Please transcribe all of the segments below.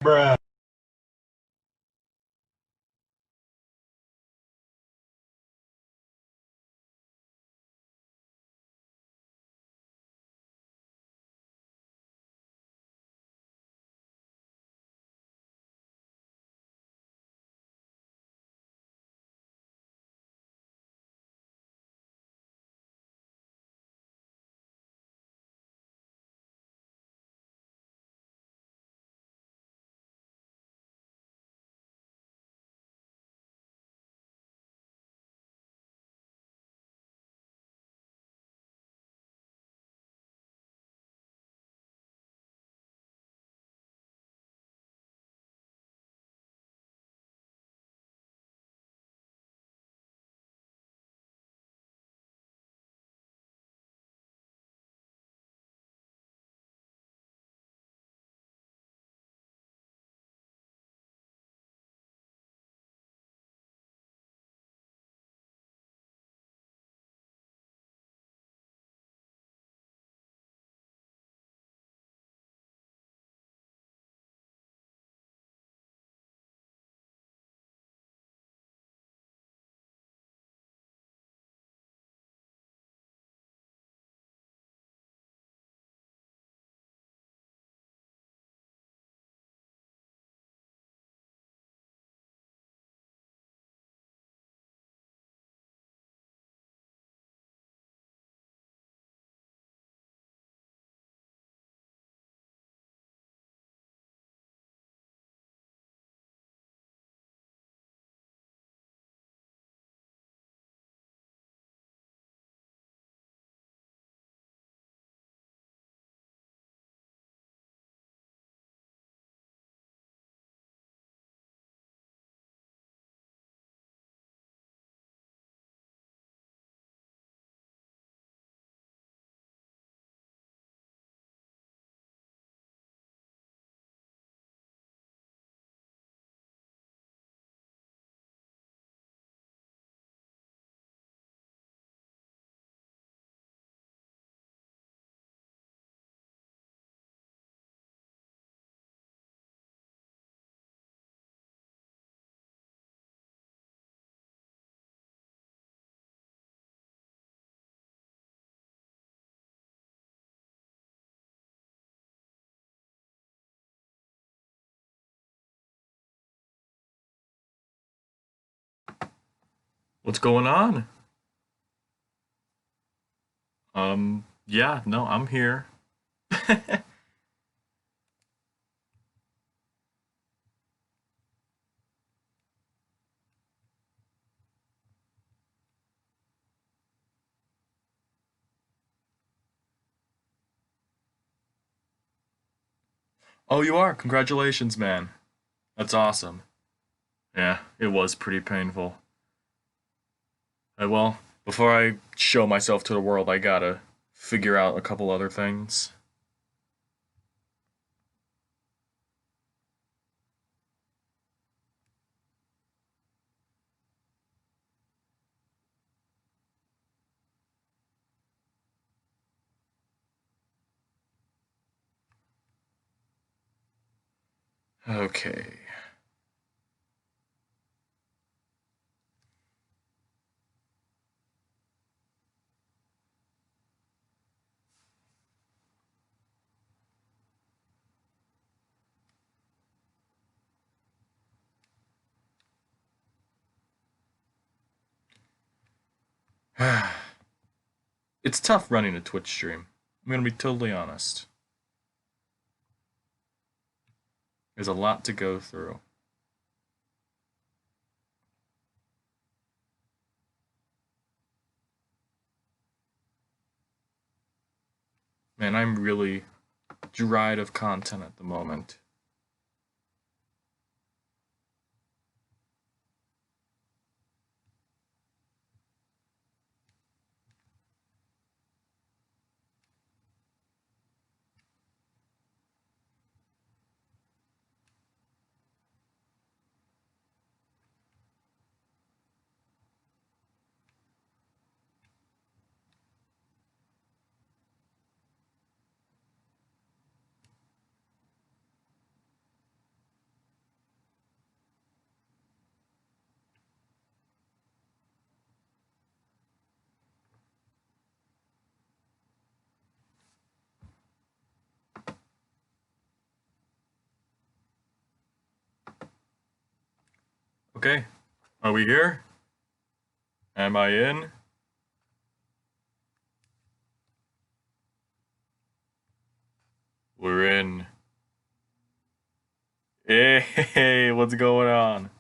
Bruh. What's going on? Yeah, no, I'm here. Oh, you are? Congratulations, man. That's awesome. Yeah, it was pretty painful. Well, before I show myself to the world, I gotta figure out a couple other things. Okay. It's tough running a Twitch stream. I'm gonna be totally honest. There's a lot to go through. Man, I'm really dried of content at the moment. Okay, are we here? Am I in? We're in. Hey, what's going on?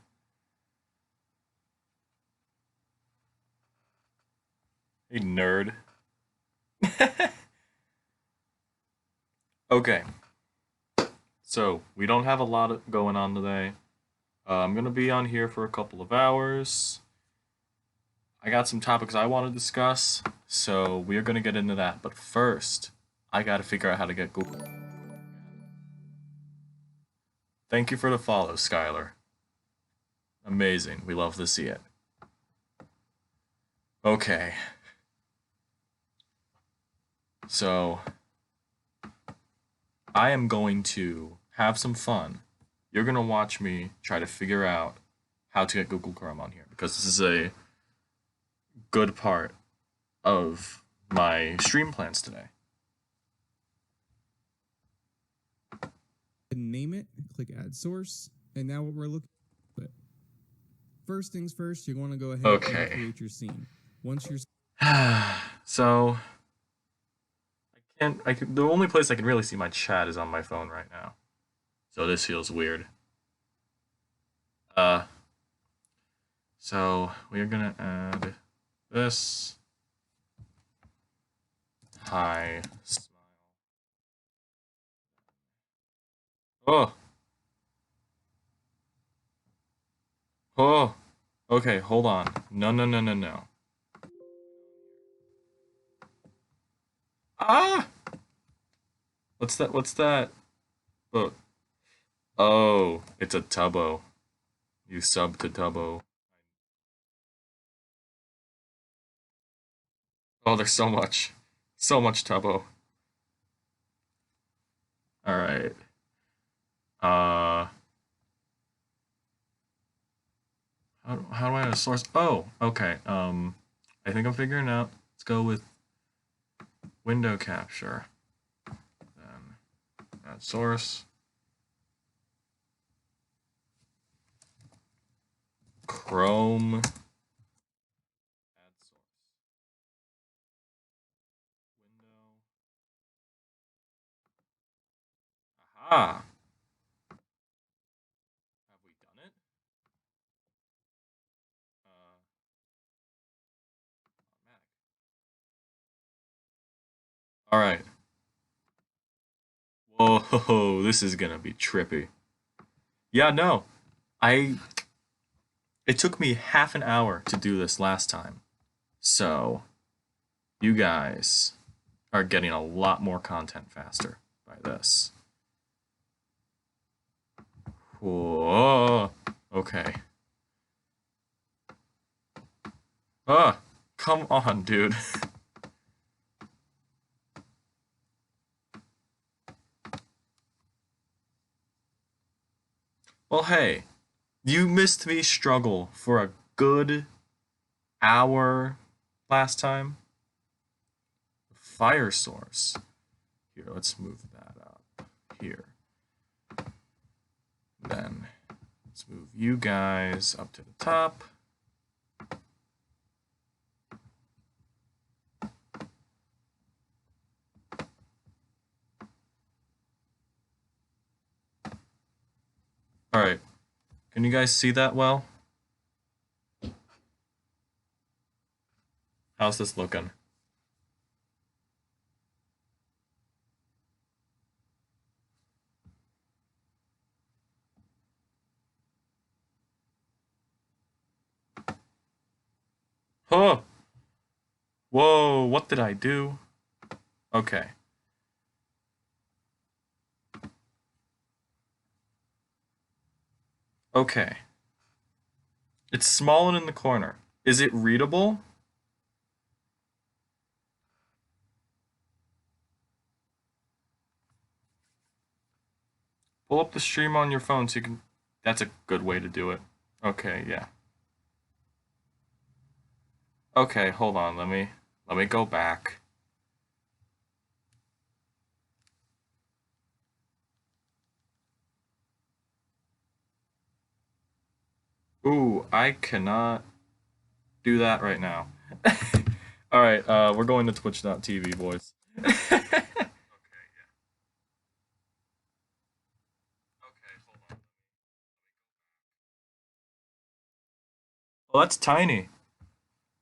Hey, nerd. Okay, so we don't have a lot going on today. I'm gonna be on here for a couple of hours. I got some topics I want to discuss, so we are gonna get into that. But first, I gotta figure out how to get Google. Thank you for the follow, Skylar. Amazing. We love to see it. Okay. So, I am going to have some fun. You're going to watch me try to figure out how to get Google Chrome on here because this is a good part of my stream plans today. Name it, click add source, and now what we're looking at. First things first, you want to go ahead and create your scene. Once you're so the only place I can really see my chat is on my phone right now. So this feels weird. So we're gonna add this. Hi, smile. Oh. Oh. Okay, hold on. No. Ah! What's that? What's that? Oh. Oh, it's a Tubbo. You sub to Tubbo. Oh, there's so much. So much Tubbo. Alright. How do I add a source? Oh, okay. I think I'm figuring out. Let's go with window capture. Then add source. Chrome. Add source. Window. Aha! Have we done it? Automatic. Alright. Whoa, this is gonna be trippy. Yeah, no. It took me half an hour to do this last time. So, you guys are getting a lot more content faster by this. Whoa. Okay. Come on, dude. Well, hey, you missed me struggle for a good hour last time. Fire source. Here, let's move that up. Here. Then, let's move you guys up to the top. Alright. Can you guys see that well? How's this looking? Huh! Whoa, what did I do? Okay. Okay. It's small and in the corner. Is it readable? Pull up the stream on your phone so you can... That's a good way to do it. Okay, yeah. Okay, hold on. Let me go back. Ooh, I cannot do that right now. All right, we're going to twitch.tv, boys. Okay, yeah. Okay, hold on. Oh, that's tiny.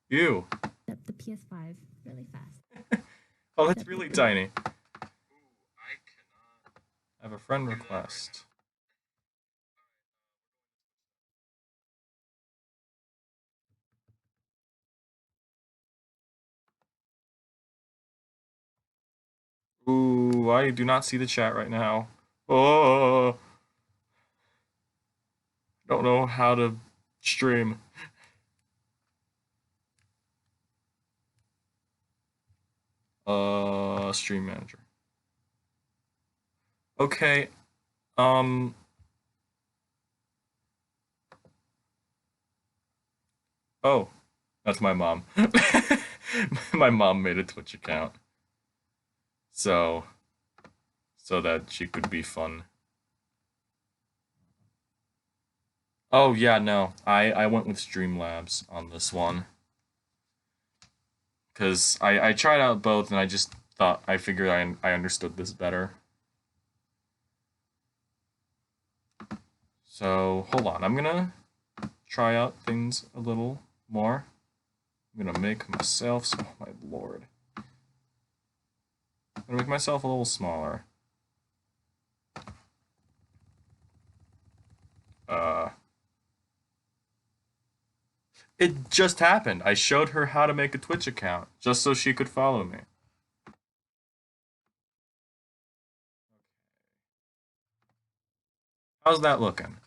Ew. The PS5 really fast. Oh, that's really tiny. Ooh, I cannot. I have a friend request. Ooh, I do not see the chat right now. Oh, don't know how to stream. Stream manager. Okay. Um. Oh, that's my mom. My mom made a Twitch account, so that she could be fun. Oh yeah, no, I went with Streamlabs on this one because I tried out both and I just thought I figured I understood this better. So hold on, I'm gonna try out things a little more. I'm gonna make myself, oh my lord. I'm gonna make myself a little smaller. It just happened. I showed her how to make a Twitch account just so she could follow me. How's that looking?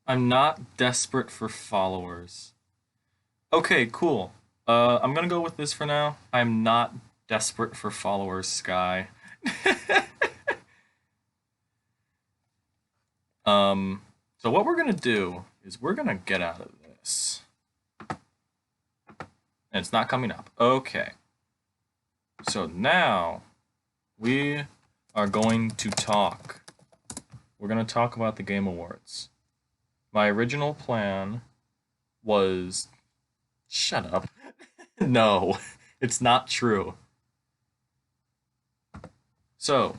I'm not desperate for followers. Okay, cool. I'm gonna go with this for now. I'm not desperate for followers, Sky. So what we're gonna do is we're gonna get out of this. And it's not coming up. Okay. So now we are going to talk. We're gonna talk about the Game Awards. My original plan was... Shut up. No, it's not true. So,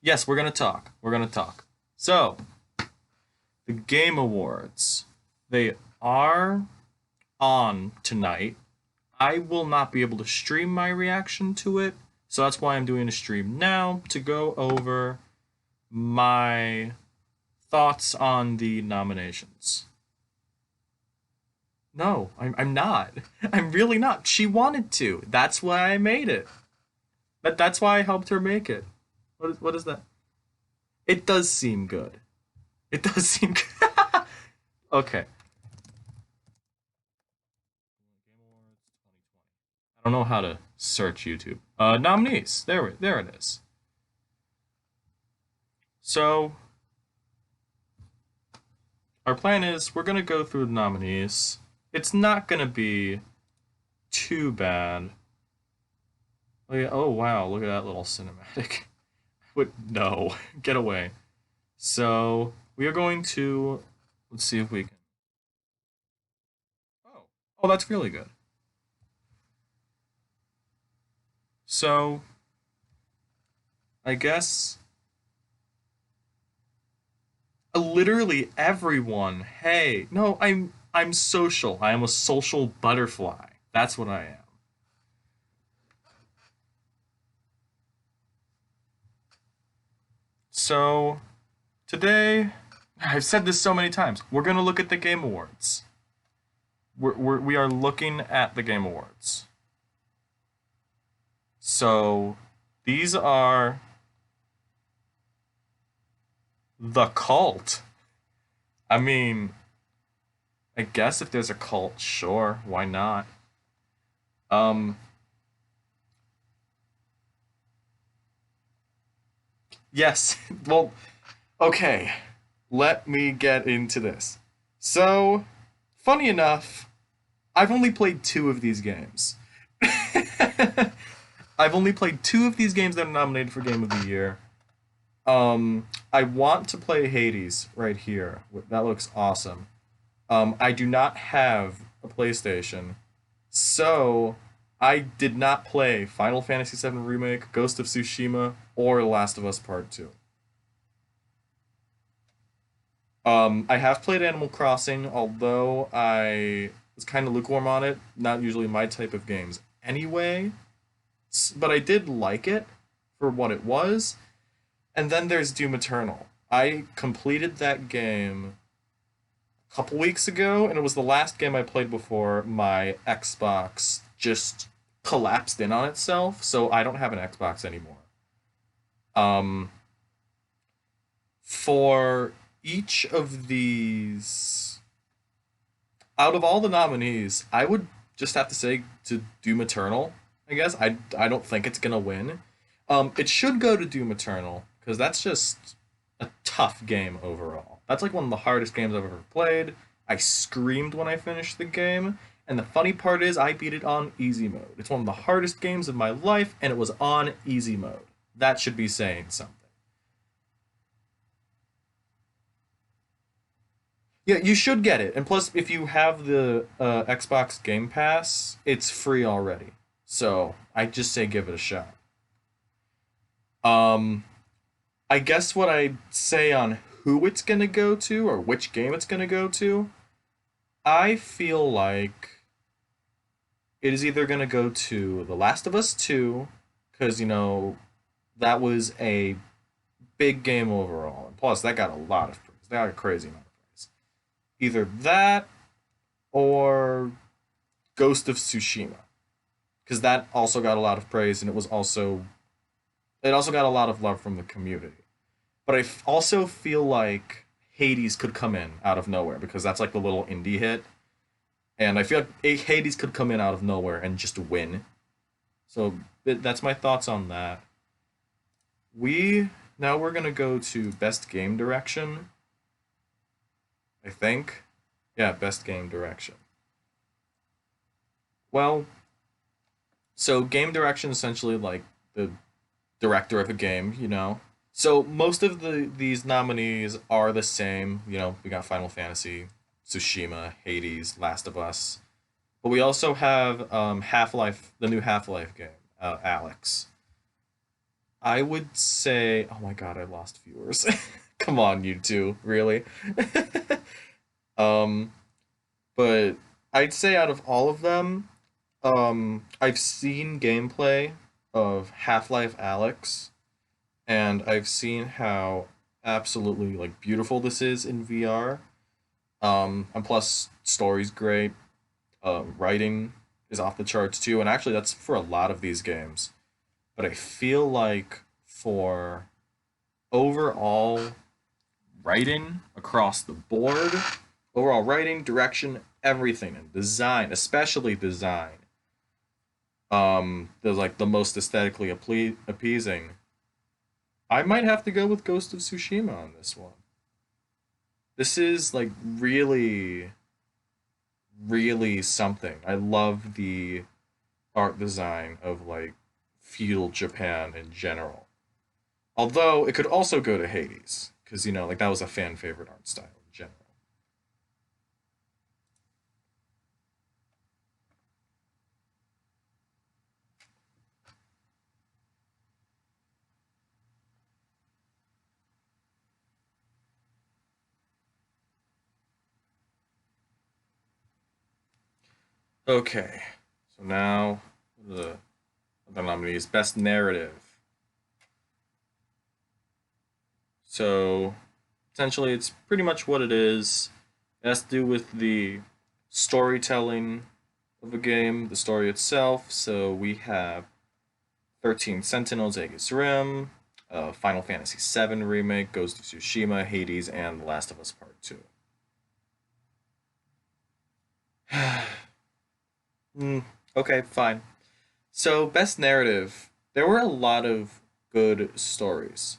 yes, we're gonna talk. We're gonna talk. So, the Game Awards. They are on tonight. I will not be able to stream my reaction to it, so that's why I'm doing a stream now to go over my thoughts on the nominations. No, I'm not. I'm really not. She wanted to. That's why I made it. That's why I helped her make it. What is that? It does seem good. It does seem good. Okay. I don't know how to search YouTube. Nominees. There it is. So our plan is we're gonna go through the nominees. It's not gonna be too bad. Oh wow, look at that little cinematic. No, get away. So we are going to, let's see if we can. Oh, that's really good. So I guess literally everyone. Hey, no, I'm social. I am a social butterfly. That's what I am. So today, I've said this so many times. We're gonna look at the Game Awards. We are looking at the Game Awards. So these are the cult. I mean, I guess if there's a cult, sure, why not? Um, yes. Well, okay. Let me get into this. So, funny enough, I've only played 2 of these games. I've only played 2 of these games that are nominated for Game of the Year. I want to play Hades right here. That looks awesome. I do not have a PlayStation, so I did not play Final Fantasy VII Remake, Ghost of Tsushima, or The Last of Us Part 2. I have played Animal Crossing, although I was kind of lukewarm on it. Not usually my type of games anyway, but I did like it for what it was. And then there's Doom Eternal. I completed that game a couple weeks ago, and it was the last game I played before my Xbox just collapsed in on itself, so I don't have an Xbox anymore. For each of these, out of all the nominees, I would just have to say to Doom Eternal, I guess. I don't think it's gonna win. It should go to Doom Eternal, because that's just a tough game overall. That's like one of the hardest games I've ever played. I screamed when I finished the game, and the funny part is I beat it on easy mode. It's one of the hardest games of my life, and it was on easy mode. That should be saying something. Yeah, you should get it. And plus, if you have the Xbox Game Pass, it's free already. So, I just say give it a shot. I guess what I'd say on who it's gonna go to, or which game it's gonna go to, I feel like it is either gonna go to The Last of Us 2, because, that was a big game overall. And plus, that got a lot of praise. That got a crazy amount of praise. Either that, or Ghost of Tsushima. Because that also got a lot of praise, and it also got a lot of love from the community. But I also feel like Hades could come in out of nowhere, because that's like the little indie hit. And I feel like Hades could come in out of nowhere and just win. So that's my thoughts on that. Now we're going to go to Best Game Direction. I think. Yeah, Best Game Direction. Well, so game direction is essentially like the director of a game. So most of these nominees are the same. We got Final Fantasy, Tsushima, Hades, Last of Us. But we also have Half-Life, the new Half-Life game, Alex. I would say, oh my god, I lost viewers. Come on, you two, really? But I'd say out of all of them, I've seen gameplay of Half-Life Alex, and I've seen how absolutely beautiful this is in VR. And plus, story's great. Writing is off the charts too, and actually that's for a lot of these games. But I feel like for overall writing across the board, overall writing, direction, everything, and design, especially design, there's the most aesthetically appeasing. I might have to go with Ghost of Tsushima on this one. This is really, really something. I love the art design of feudal Japan in general. Although it could also go to Hades, because that was a fan favorite art style in general. Okay, so now the nominees. Best Narrative. So essentially it's pretty much what it is. It has to do with the storytelling of a game, the story itself. So we have 13 Sentinels, Aegis Rim, Final Fantasy VII Remake, Ghost of Tsushima, Hades, and The Last of Us Part 2. Okay, fine. So, Best Narrative. There were a lot of good stories.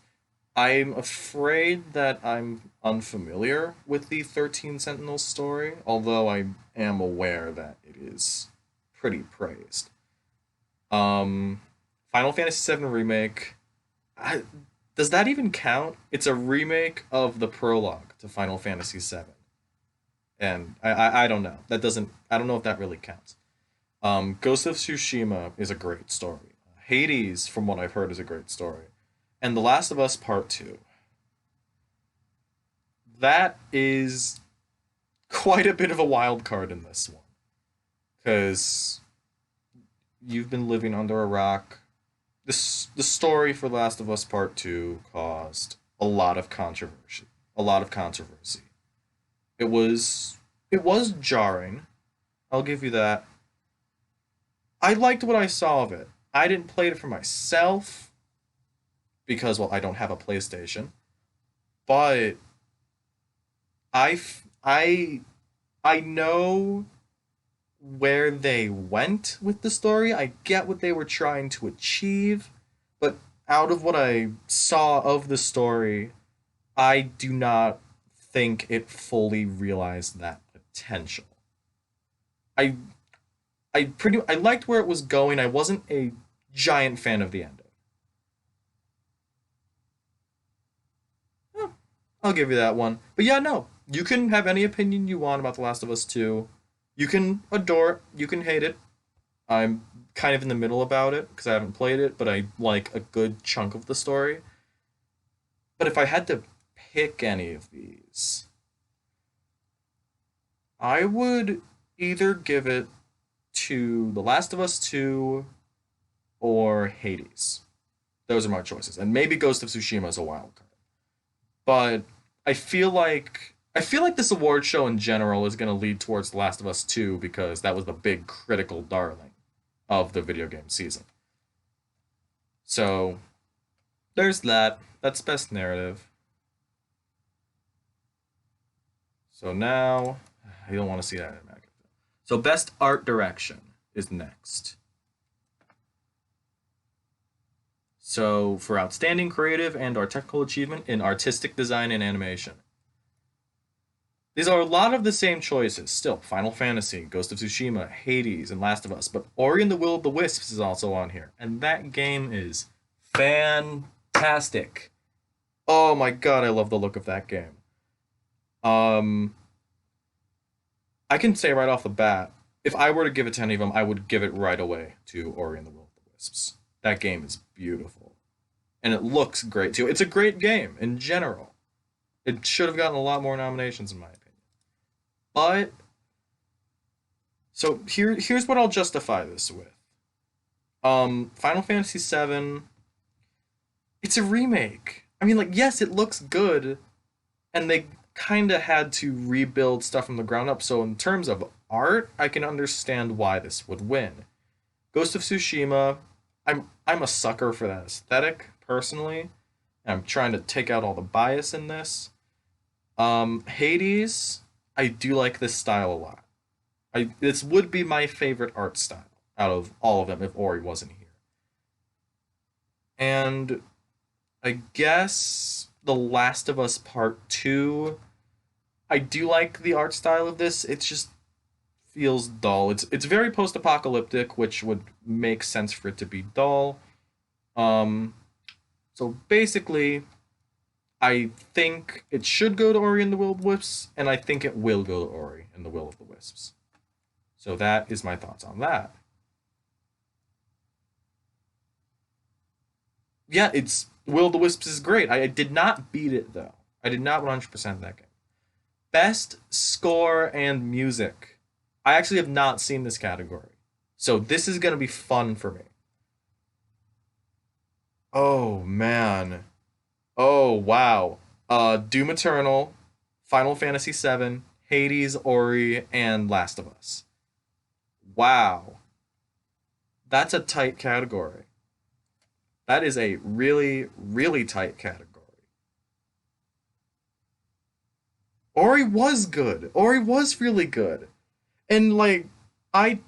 I'm afraid that I'm unfamiliar with the 13 Sentinels story, although I am aware that it is pretty praised. Final Fantasy VII Remake, does that even count? It's a remake of the prologue to Final Fantasy VII. And I don't know. I don't know if that really counts. Ghost of Tsushima is a great story. Hades, from what I've heard, is a great story. And The Last of Us Part 2. That is quite a bit of a wild card in this one. Because you've been living under a rock. The story for Last of Us Part 2 caused a lot of controversy. It was jarring. I'll give you that. I liked what I saw of it. I didn't play it for myself because, well, I don't have a PlayStation. But I know where they went with the story. I get what they were trying to achieve, but out of what I saw of the story, I do not think it fully realized that potential. I liked where it was going. I wasn't a giant fan of the ending. I'll give you that one. But yeah, no. You can have any opinion you want about The Last of Us 2. You can adore it. You can hate it. I'm kind of in the middle about it because I haven't played it, but I like a good chunk of the story. But if I had to pick any of these, I would either give it to The Last of Us 2 or Hades. Those are my choices. And maybe Ghost of Tsushima is a wild card. But I feel like this award show in general is going to lead towards The Last of Us 2 because that was the big critical darling of the video game season. So, there's that. That's best narrative. So now, I don't want to see that in America. So best art direction is next. So for outstanding creative and or technical achievement in artistic design and animation. These are a lot of the same choices. Still, Final Fantasy, Ghost of Tsushima, Hades, and Last of Us. But Ori and the Will of the Wisps is also on here. And that game is fantastic. Oh my god, I love the look of that game. I can say right off the bat, if I were to give it to any of them, I would give it right away to Ori and the Will of the Wisps. That game is beautiful. And it looks great, too. It's a great game, in general. It should have gotten a lot more nominations, in my opinion. But, so here's what I'll justify this with. Final Fantasy VII, it's a remake. I mean, like, yes, it looks good, and they kind of had to rebuild stuff from the ground up, so in terms of art, I can understand why this would win. Ghost of Tsushima, I'm a sucker for that aesthetic, personally. I'm trying to take out all the bias in this. Hades, I do like this style a lot. This would be my favorite art style out of all of them if Ori wasn't here. And I guess The Last of Us Part 2, I do like the art style of this. It just feels dull. It's very post-apocalyptic, which would make sense for it to be dull. So basically, I think it should go to Ori and the Will of the Wisps, and I think it will go to Ori and the Will of the Wisps. So that is my thoughts on that. Yeah, Will of the Wisps is great. I did not beat it, though. I did not 100% that game. Best score and music. I actually have not seen this category. So this is going to be fun for me. Oh, man. Oh, wow. Doom Eternal, Final Fantasy VII, Hades, Ori, and Last of Us. Wow. That's a tight category. That is a really, really tight category. Ori was good. Ori was really good. And, like, I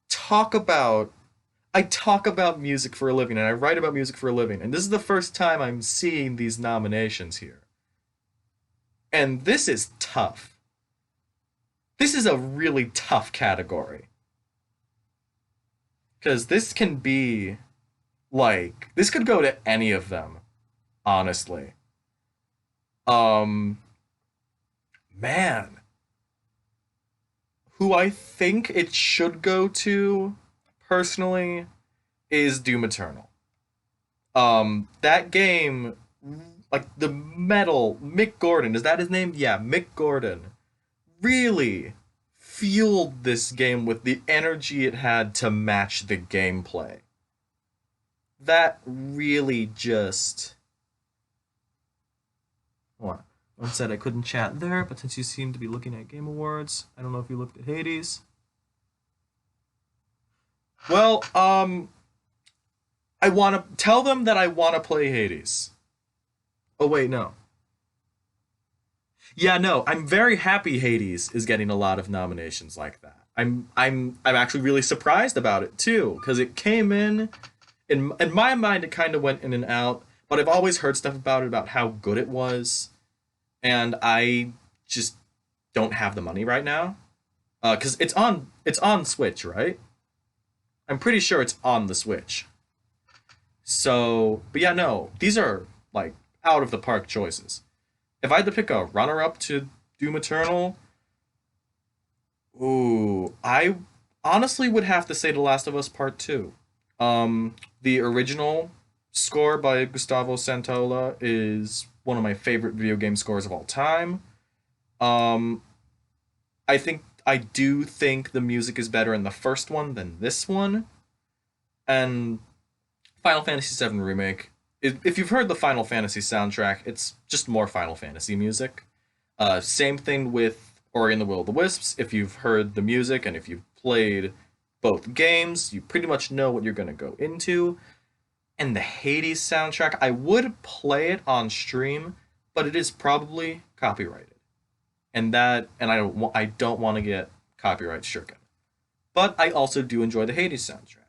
talk about music for a living, and I write about music for a living, and this is the first time I'm seeing these nominations here. And this is tough. This is a really tough category. Because this can be, like, this could go to any of them, honestly. Man. Who I think it should go to, personally, is Doom Eternal. That game, like, the metal, Mick Gordon, is that his name? Yeah, Mick Gordon, really fueled this game with the energy it had to match the gameplay. That really just... What? One said I couldn't chat there, but since you seem to be looking at Game Awards, I don't know if you looked at Hades. Well, I want to tell them that I want to play Hades. Oh wait, no. Yeah, no, I'm very happy Hades is getting a lot of nominations like that. I'm actually really surprised about it too, because it came in my mind it kind of went in and out, but I've always heard stuff about it, about how good it was, and I just don't have the money right now. Because it's on Switch, right? I'm pretty sure it's on the Switch. So, but yeah, no, these are like out of the park choices. If I had to pick a runner-up to Doom Eternal, ooh, I honestly would have to say The Last of Us Part 2. The original score by Gustavo Santaola is one of my favorite video game scores of all time. I do think the music is better in the first one than this one. And Final Fantasy VII Remake, if you've heard the Final Fantasy soundtrack, it's just more Final Fantasy music. Same thing with Ori and the Will of the Wisps. If you've heard the music and if you've played both games, you pretty much know what you're going to go into. And the Hades soundtrack, I would play it on stream, but it is probably copyrighted. And I don't want to get copyright stricken. But I also do enjoy the Hades soundtrack.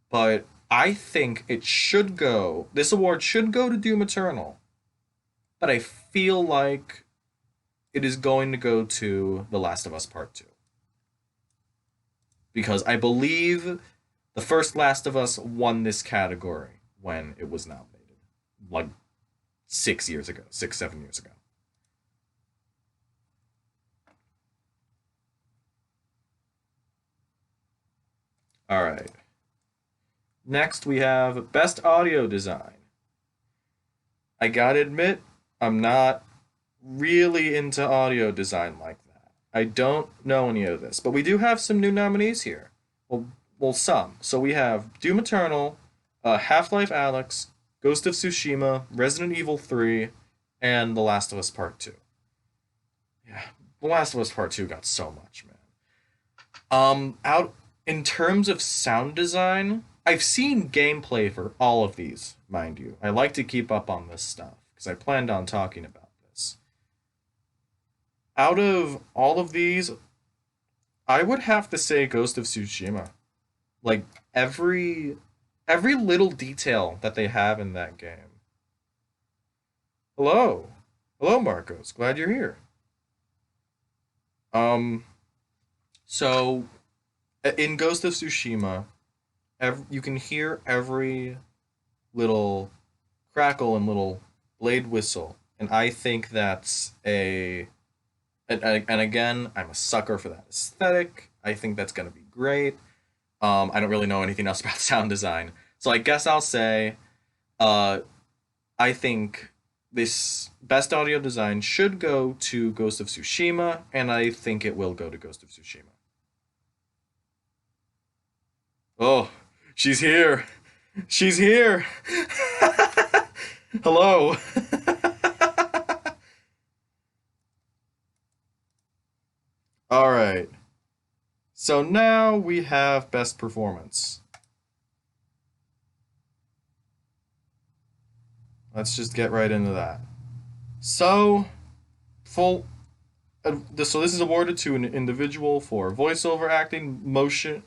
But I think this award should go to Doom Eternal. But I feel like it is going to go to The Last of Us Part 2. Because I believe the first Last of Us won this category when it was nominated. Like 7 years ago. Alright. Next we have Best Audio Design. I gotta admit, I'm not really into audio design like that. I don't know any of this, but we do have some new nominees here. Well, some. So we have Doom Eternal, Half-Life Alyx, Ghost of Tsushima, Resident Evil 3, and The Last of Us Part 2. Yeah, The Last of Us Part 2 got so much, man. In terms of sound design, I've seen gameplay for all of these, mind you. I like to keep up on this stuff, because I planned on talking about this. Out of all of these, I would have to say Ghost of Tsushima. Like, every little detail that they have in that game. Hello, Marcos. Glad you're here. So, in Ghost of Tsushima, you can hear every little crackle and little blade whistle, and I think that's and again, I'm a sucker for that aesthetic. I think that's gonna be great. I don't really know anything else about sound design, so I guess I'll say, I think this Best Audio Design should go to Ghost of Tsushima, and I think it will go to Ghost of Tsushima. Oh, she's here. She's here. Hello. All right. So now we have Best Performance. Let's just get right into that. So, so this is awarded to an individual for voiceover acting, motion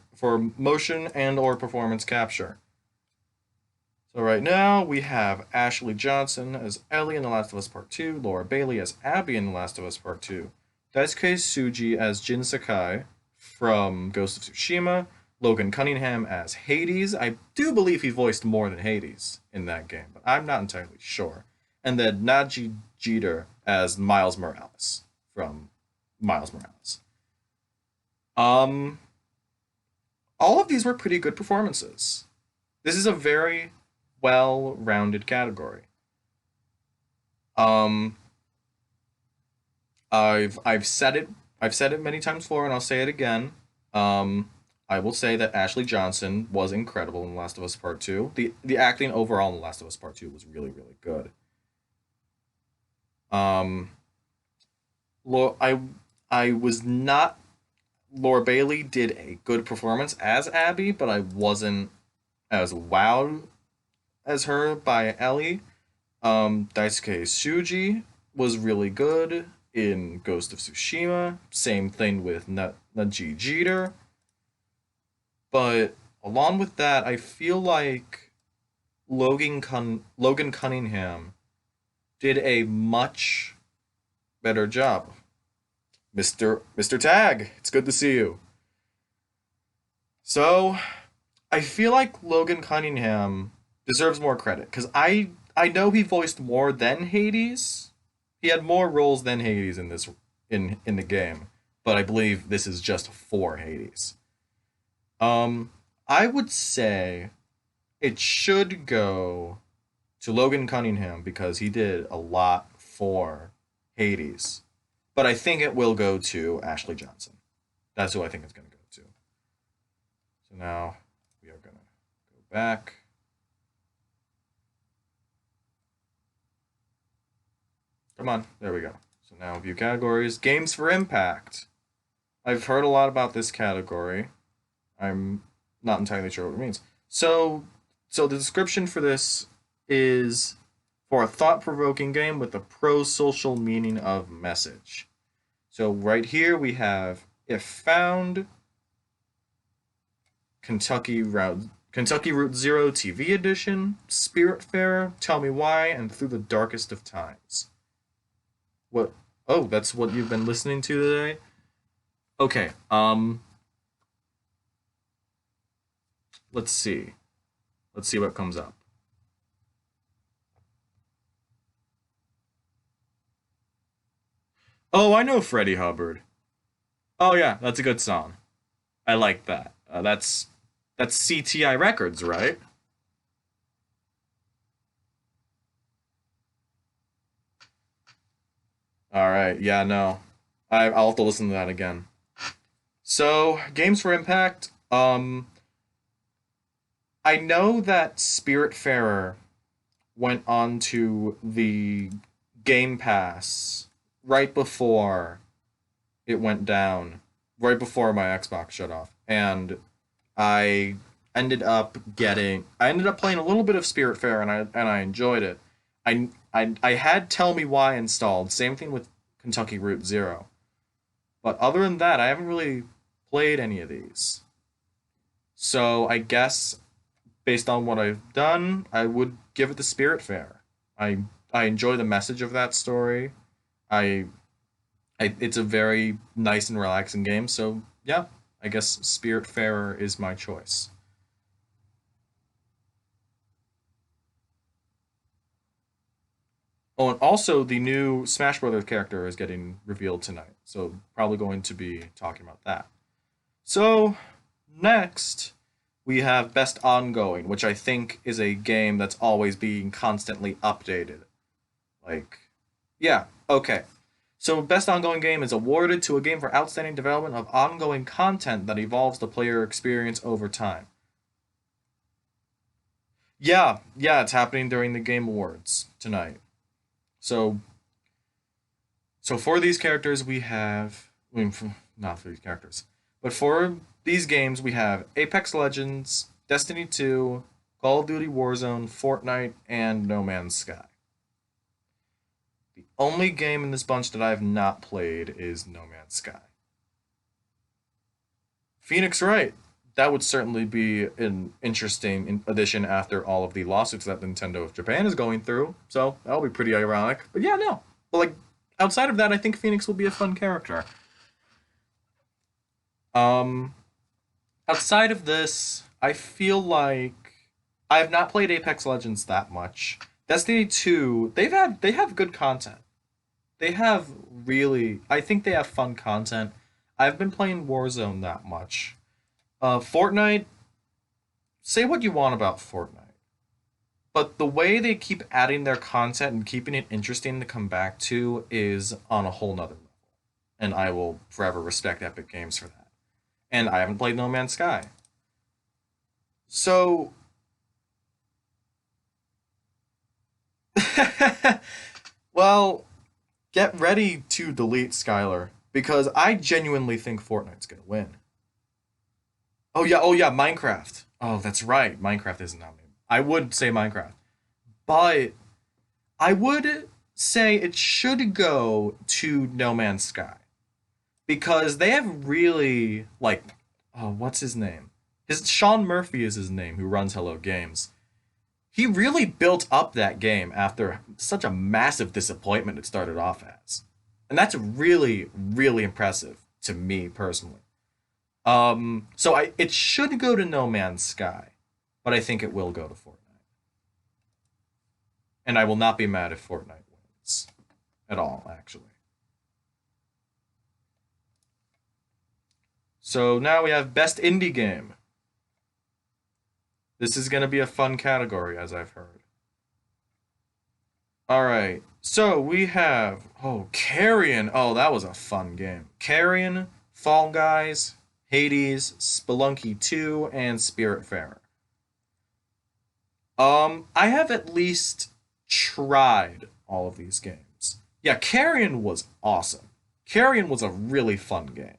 and or performance capture. So right now we have Ashley Johnson as Ellie in The Last of Us Part 2, Laura Bailey as Abby in The Last of Us Part 2, Daisuke Tsuji as Jin Sakai from Ghost of Tsushima, Logan Cunningham as Hades. I do believe he voiced more than Hades in that game, but I'm not entirely sure. And then Najee Jeter as Miles Morales from Miles Morales. All of these were pretty good performances. This is a very well-rounded category. I've said it many times before, and I'll say it again. I will say that Ashley Johnson was incredible in The Last of Us Part 2. The acting overall in The Last of Us Part 2 was really, really good. I was not. Laura Bailey did a good performance as Abby, but I wasn't as wowed as her by Ellie. Daisuke Shuji was really good in Ghost of Tsushima. Same thing with Najee Jeter. But along with that, I feel like Logan Cunningham did a much better job. Mr. Tag, it's good to see you. So, I feel like Logan Cunningham deserves more credit because I know he voiced more than Hades. He had more roles than Hades in this in the game, but I believe this is just for Hades. I would say it should go to Logan Cunningham because he did a lot for Hades. But I think it will go to Ashley Johnson. That's who I think it's going to go to. So now we are going to go back. Come on, there we go. So now view categories. Games for Impact. I've heard a lot about this category. I'm not entirely sure what it means. So the description for this is for a thought-provoking game with a pro-social meaning of message. So right here we have If Found, Kentucky Route Zero TV Edition, Spiritfarer, Tell Me Why, and Through the Darkest of Times. What? Oh, that's what you've been listening to today? Okay, let's see. Let's see what comes up. Oh, I know Freddie Hubbard. Oh yeah, that's a good song. I like that. That's CTI Records, right? All right. Yeah, no. I'll have to listen to that again. So, Games for Impact. I know that Spiritfarer went on to the Game Pass right before it went down, right before my Xbox shut off, and I ended up playing a little bit of Spiritfarer, and I enjoyed it. I had Tell Me Why installed. Same thing with Kentucky Route Zero. But other than that, I haven't really played any of these. So I guess based on what I've done, I would give it the Spiritfarer. I enjoy the message of that story. It's a very nice and relaxing game. So yeah, I guess Spiritfarer is my choice. Oh, and also the new Smash Brothers character is getting revealed tonight, so probably going to be talking about that. So, next, we have Best Ongoing, which I think is a game that's always being constantly updated. Yeah, okay. So, Best Ongoing Game is awarded to a game for outstanding development of ongoing content that evolves the player experience over time. Yeah, it's happening during the Game Awards tonight. So for these characters we have, not for these characters, but for these games we have Apex Legends, Destiny 2, Call of Duty Warzone, Fortnite, and No Man's Sky. The only game in this bunch that I have not played is No Man's Sky. Phoenix Wright. That would certainly be an interesting addition after all of the lawsuits that Nintendo of Japan is going through. So that'll be pretty ironic. But yeah, no. But outside of that, I think Phoenix will be a fun character. outside of this, I feel like I have not played Apex Legends that much. Destiny 2, they have good content. They have really, I think they have fun content. I've been playing Warzone that much. Fortnite, say what you want about Fortnite. But the way they keep adding their content and keeping it interesting to come back to is on a whole nother level. And I will forever respect Epic Games for that. And I haven't played No Man's Sky. So well, get ready to delete Skylar because I genuinely think Fortnite's gonna win. Oh yeah, Minecraft. Oh, that's right. Minecraft isn't nominated. I would say Minecraft. But I would say it should go to No Man's Sky. Because they have really what's his name? Sean Murphy is his name, who runs Hello Games. He really built up that game after such a massive disappointment it started off as. And that's really, really impressive to me personally. It should go to No Man's Sky, but I think it will go to Fortnite. And I will not be mad if Fortnite wins. At all, actually. So now we have Best Indie Game. This is going to be a fun category, as I've heard. Alright, so we have... Oh, Carrion. Oh, that was a fun game. Carrion, Fall Guys, Hades, Spelunky 2, and Spiritfarer. I have at least tried all of these games. Yeah, Carrion was awesome. Carrion was a really fun game.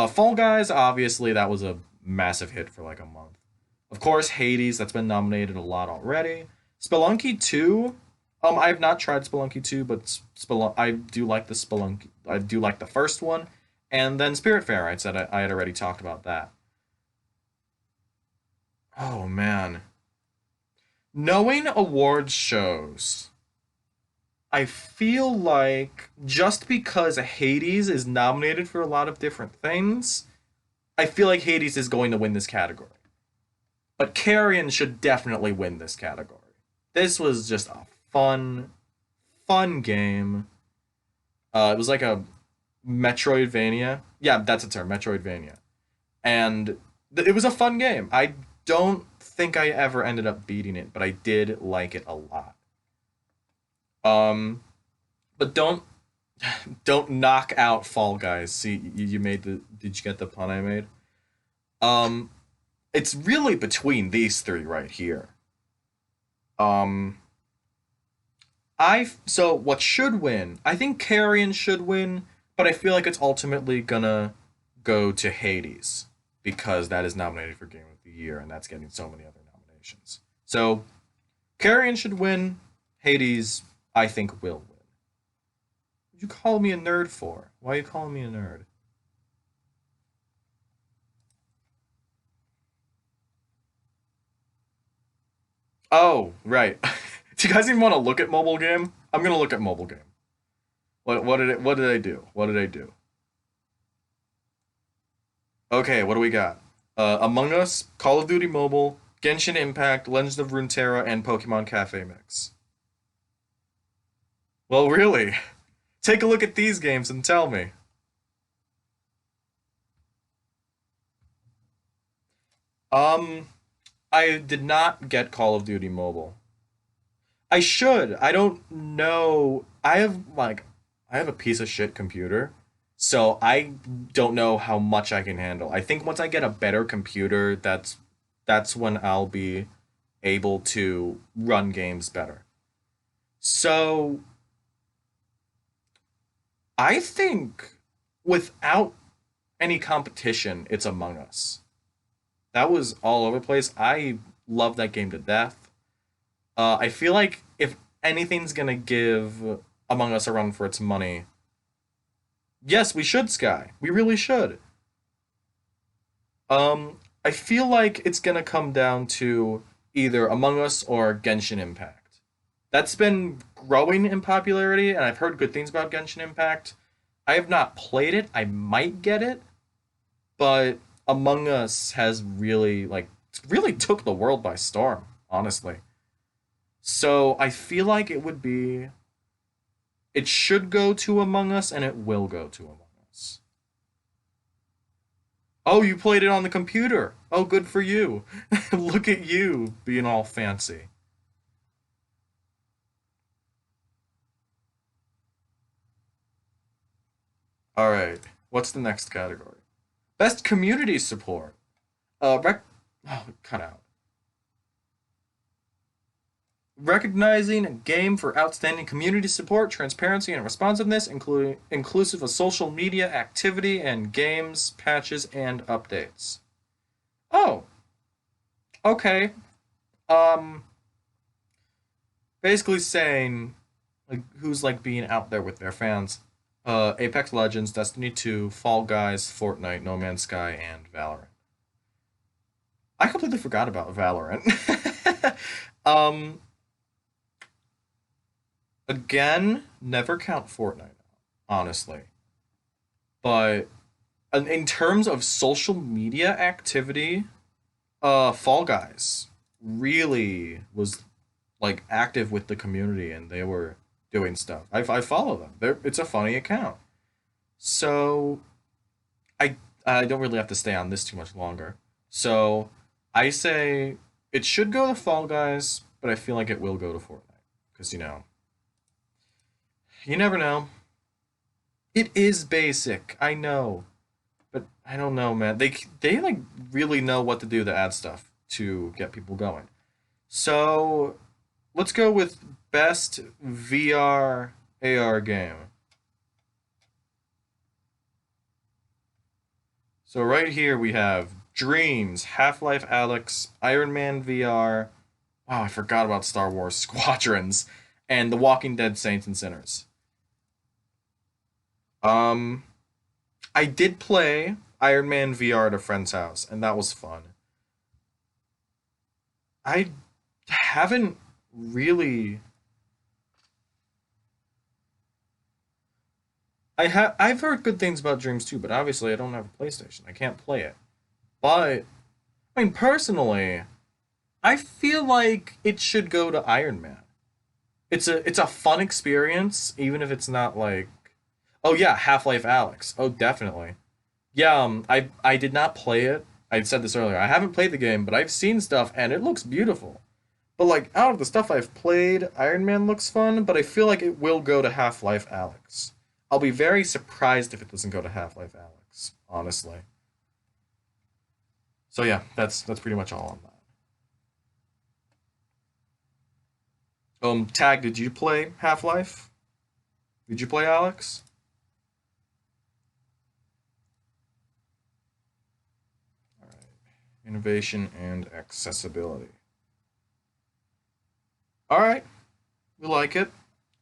Fall Guys, obviously, that was a massive hit for like a month. Of course, Hades, that's been nominated a lot already. Spelunky 2, I have not tried Spelunky 2, but I do like the Spelunky. I do like the first one. And then Spiritfarer, I said I had already talked about that. Oh, man. Knowing awards shows, I feel like just because Hades is nominated for a lot of different things, I feel like Hades is going to win this category. But Carrion should definitely win this category. This was just a fun game. It was like a Metroidvania. Yeah, that's a term, Metroidvania. And it was a fun game. I don't think I ever ended up beating it, but I did like it a lot. But don't knock out Fall Guys. See, you made did you get the pun I made? It's really between these three right here. So what should win? I think Carrion should win, but I feel like it's ultimately gonna go to Hades because that is nominated for Game of the Year, and that's getting so many other nominations. So Carrion should win. Hades, I think, will win. What'd you call me a nerd for? Why are you calling me a nerd? Oh, right. Do you guys even want to look at mobile game? I'm gonna look at mobile game. What did I do? What did I do? Okay, what do we got? Among Us, Call of Duty Mobile, Genshin Impact, Legends of Runeterra, and Pokemon Cafe Mix. Well, really? Take a look at these games and tell me. I did not get Call of Duty Mobile. I should. I don't know. I have a piece of shit computer, so I don't know how much I can handle. I think once I get a better computer, that's when I'll be able to run games better. So I think without any competition, it's Among Us. That was all over the place. I love that game to death. I feel like if anything's gonna give Among Us a run for its money, yes, we should, Sky. We really should. I feel like it's gonna come down to either Among Us or Genshin Impact. That's been growing in popularity, and I've heard good things about Genshin Impact. I have not played it. I might get it, but Among Us has really took the world by storm, honestly. So I feel like it should go to Among Us, and it will go to Among Us. Oh, you played it on the computer. Oh, good for you. Look at you being all fancy. All right. What's the next category? Best community support. Cut out. Recognizing a game for outstanding community support, transparency, and responsiveness, including inclusive of social media activity and games, patches, and updates. Oh, okay. Um, Basically saying like who's like being out there with their fans. Apex Legends, Destiny 2, Fall Guys, Fortnite, No Man's Sky, and Valorant. I completely forgot about Valorant. um, Again, never count Fortnite, honestly. But in terms of social media activity, Fall Guys really was like active with the community, and they were doing stuff. I follow them. It's a funny account. So I I don't really have to stay on this too much longer. So I say it should go to Fall Guys, but I feel like it will go to Fortnite because you never know. It is basic, I know, but I don't know, man. They like really know what to do to add stuff to get people going. So let's go with best VR AR game. So right here we have Dreams, Half-Life Alyx, Iron Man VR. Wow, I forgot about Star Wars Squadrons, and The Walking Dead Saints and Sinners. Um, I did play Iron Man VR at a friend's house, and that was fun. I haven't really. I've heard good things about Dreams too, but obviously I don't have a PlayStation. I can't play it. But I mean, personally, I feel like it should go to Iron Man. It's a fun experience, even if it's not like. Oh yeah, Half Life Alyx. Oh, definitely. Yeah, I did not play it. I said this earlier. I haven't played the game, but I've seen stuff and it looks beautiful. But like out of the stuff I've played, Iron Man looks fun, but I feel like it will go to Half Life Alyx. I'll be very surprised if it doesn't go to Half Life Alyx, honestly. So yeah, that's pretty much all on that. Tag, did you play Half Life? Did you play Alex? All right. Innovation and accessibility. All right, we like it.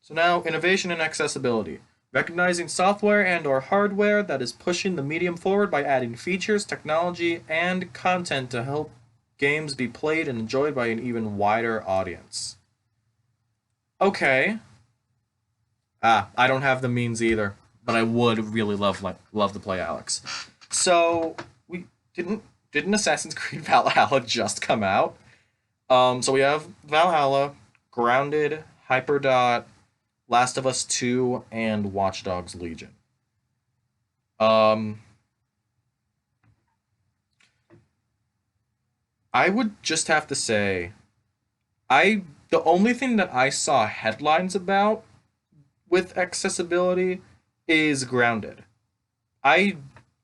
So now innovation and accessibility. Recognizing software and or hardware that is pushing the medium forward by adding features, technology, and content to help games be played and enjoyed by an even wider audience. Okay. I don't have the means either, but I would really love to play Alex. So we didn't Assassin's Creed Valhalla just come out? So we have Valhalla, Grounded, Hyperdot, Last of Us 2, and Watch Dogs Legion. Um, I would just have to say, the only thing that I saw headlines about with accessibility is Grounded. I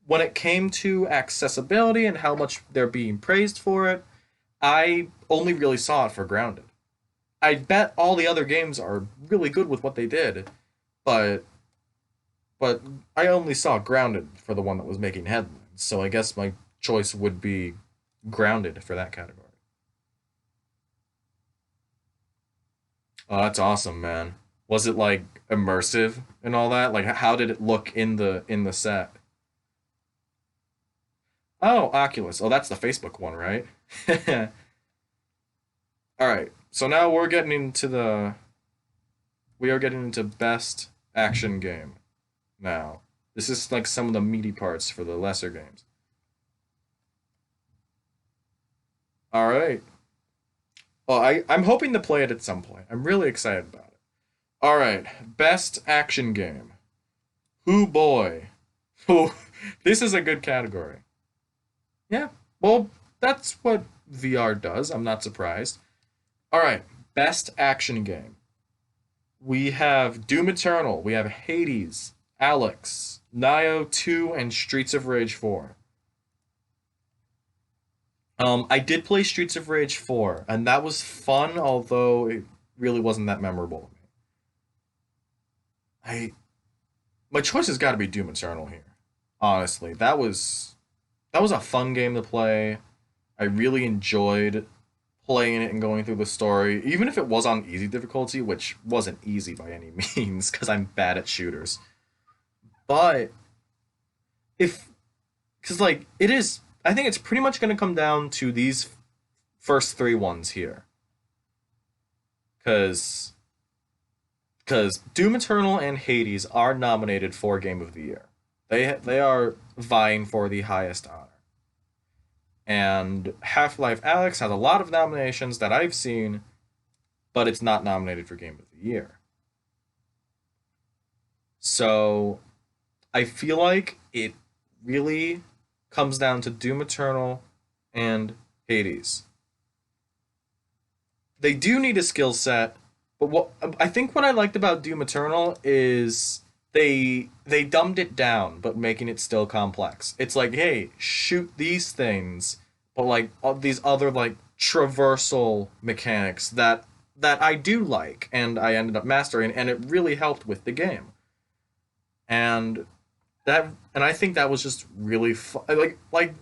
When it came to accessibility and how much they're being praised for it, I only really saw it for Grounded. I bet all the other games are really good with what they did, but but I only saw Grounded for the one that was making headlines. So I guess my choice would be Grounded for that category. Oh, that's awesome, man. Was it like immersive and all that? Like how did it look in the set? Oh, Oculus. Oh, that's the Facebook one, right? All right. So now we are getting into best action game now. This is like some of the meaty parts for the lesser games. All right. Well, I'm hoping to play it at some point. I'm really excited about it. All right. Best action game. Hoo boy. Oh, this is a good category. Yeah. Well, that's what VR does. I'm not surprised. All right. Best action game. We have Doom Eternal. We have Hades, Alex, Nioh 2, and Streets of Rage 4. I did play Streets of Rage 4, and that was fun, although it really wasn't that memorable to me. My choice has got to be Doom Eternal here. Honestly, that was a fun game to play. I really enjoyed playing it and going through the story, even if it was on easy difficulty, which wasn't easy by any means, because I'm bad at shooters. But if, because like it is, I think it's pretty much going to come down to these first three ones here, because Doom Eternal and Hades are nominated for Game of the Year. They are vying for the highest honor. And Half-Life Alyx has a lot of nominations that I've seen, but it's not nominated for Game of the Year. So I feel like it really comes down to Doom Eternal and Hades. They do need a skill set, but what I think what I liked about Doom Eternal is they dumbed it down, but making it still complex. It's like, hey, shoot these things, but like all these other like traversal mechanics that I do like, and I ended up mastering, and it really helped with the game. And I think that was just really fun. Like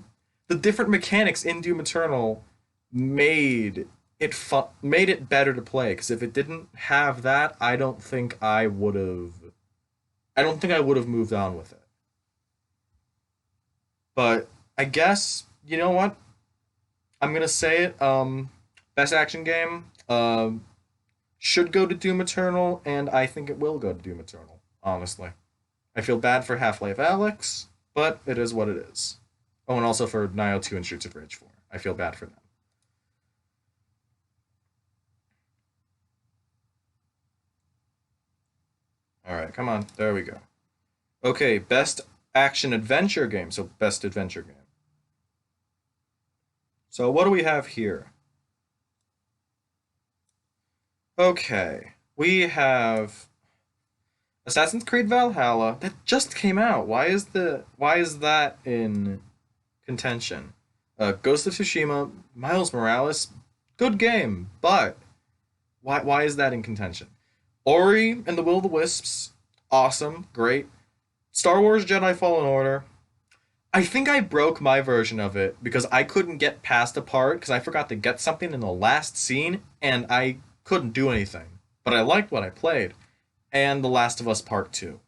the different mechanics in Doom Eternal made it fun, made it better to play. Because if it didn't have that, I don't think I would have moved on with it. But I guess you know what? I'm gonna say it. Best action game. Should go to Doom Eternal, and I think it will go to Doom Eternal. Honestly, I feel bad for Half-Life Alyx, but it is what it is. Oh, and also for Nioh 2 and Streets of Rage 4. I feel bad for them. Alright, come on. There we go. Okay, best action adventure game. So, best adventure game. So, what do we have here? Okay, we have Assassin's Creed Valhalla that just came out. Why is that in contention? Ghost of Tsushima, Miles Morales, good game, but why is that in contention? Ori and the Will of the Wisps, awesome, great. Star Wars Jedi Fallen Order. I think I broke my version of it because I couldn't get past a part because I forgot to get something in the last scene and I couldn't do anything. But I liked what I played. And The Last of Us Part 2.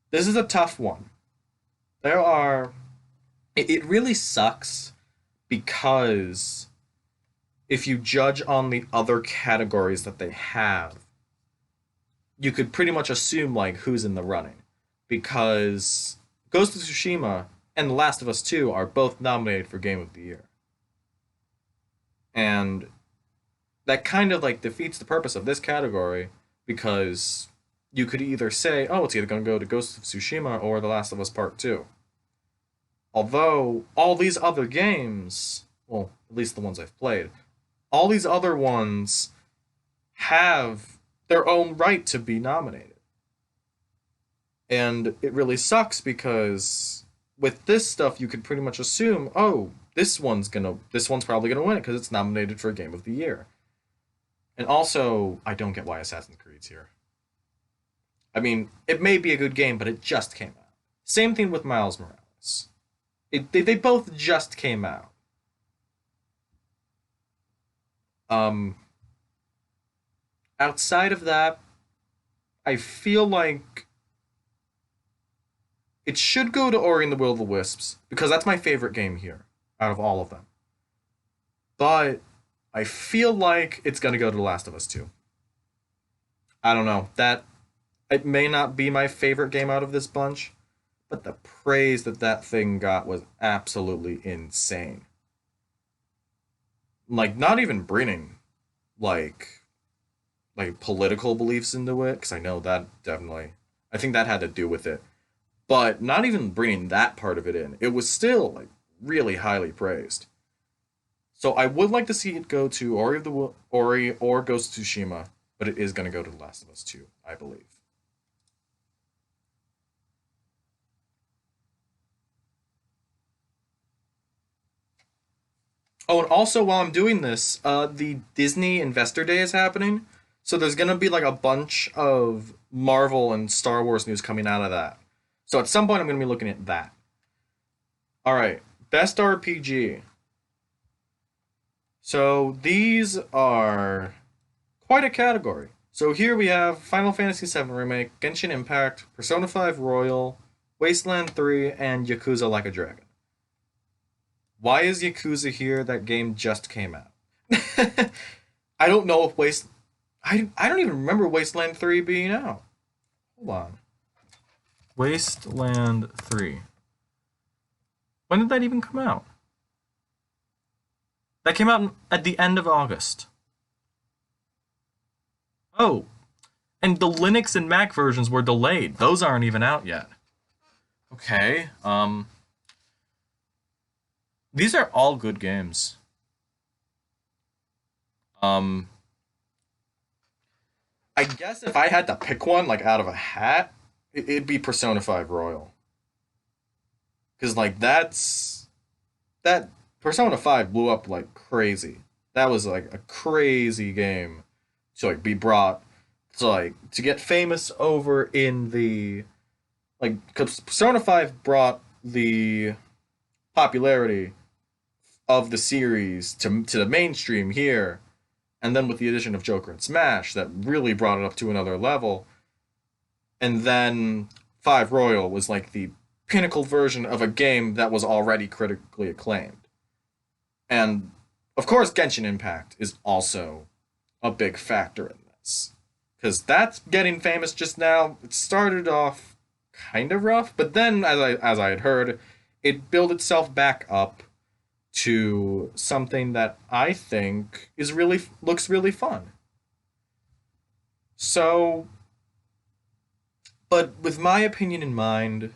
This is a tough one. It really sucks because if you judge on the other categories that they have, you could pretty much assume like who's in the running. Because Ghost of Tsushima and The Last of Us 2 are both nominated for Game of the Year. And that kind of like defeats the purpose of this category because you could either say, oh, it's either going to go to Ghost of Tsushima or The Last of Us Part 2. Although all these other games, well, at least the ones I've played, all these other ones have their own right to be nominated. And it really sucks because with this stuff you could pretty much assume, oh, this one's probably gonna win it because it's nominated for Game of the Year. And also, I don't get why Assassin's Creed's here. I mean, it may be a good game, but it just came out. Same thing with Miles Morales. They both just came out. Outside of that, I feel like it should go to Ori and the Will of the Wisps because that's my favorite game here out of all of them. But I feel like it's going to go to The Last of Us 2. I don't know. It may not be my favorite game out of this bunch, but the praise that thing got was absolutely insane. like not even bringing like political beliefs into it, because I know that definitely, I think that had to do with it, but not even bringing that part of it in, it was still like really highly praised. So I would like to see it go to Ori or Ghost of Tsushima, but it is going to go to The Last of Us 2, I believe. Oh, and also while I'm doing this, the Disney Investor Day is happening. So there's gonna be like a bunch of Marvel and Star Wars news coming out of that. So at some point I'm gonna be looking at that. Alright. Best RPG. So these are quite a category. So here we have Final Fantasy VII Remake, Genshin Impact, Persona 5 Royal, Wasteland 3, and Yakuza Like a Dragon. Why is Yakuza here? That game just came out. I don't know if I don't even remember Wasteland 3 being out. Hold on. Wasteland 3. When did that even come out? That came out at the end of August. Oh, and the Linux and Mac versions were delayed. Those aren't even out yet. Okay, these are all good games. I guess if I had to pick one, like, out of a hat, it'd be Persona 5 Royal. Because, like, that Persona 5 blew up like crazy. That was, like, a crazy game to, like, be brought to, like, to get famous over in the, like, because Persona 5 brought the popularity of the series to the mainstream here, and then with the addition of Joker and Smash, that really brought it up to another level. And then 5 Royal was like the pinnacle version of a game that was already critically acclaimed. And of course, Genshin Impact is also a big factor in this, because that's getting famous just now. It started off kind of rough, but then, as I had heard, it built itself back up to something that I think looks really fun. So, but with my opinion in mind,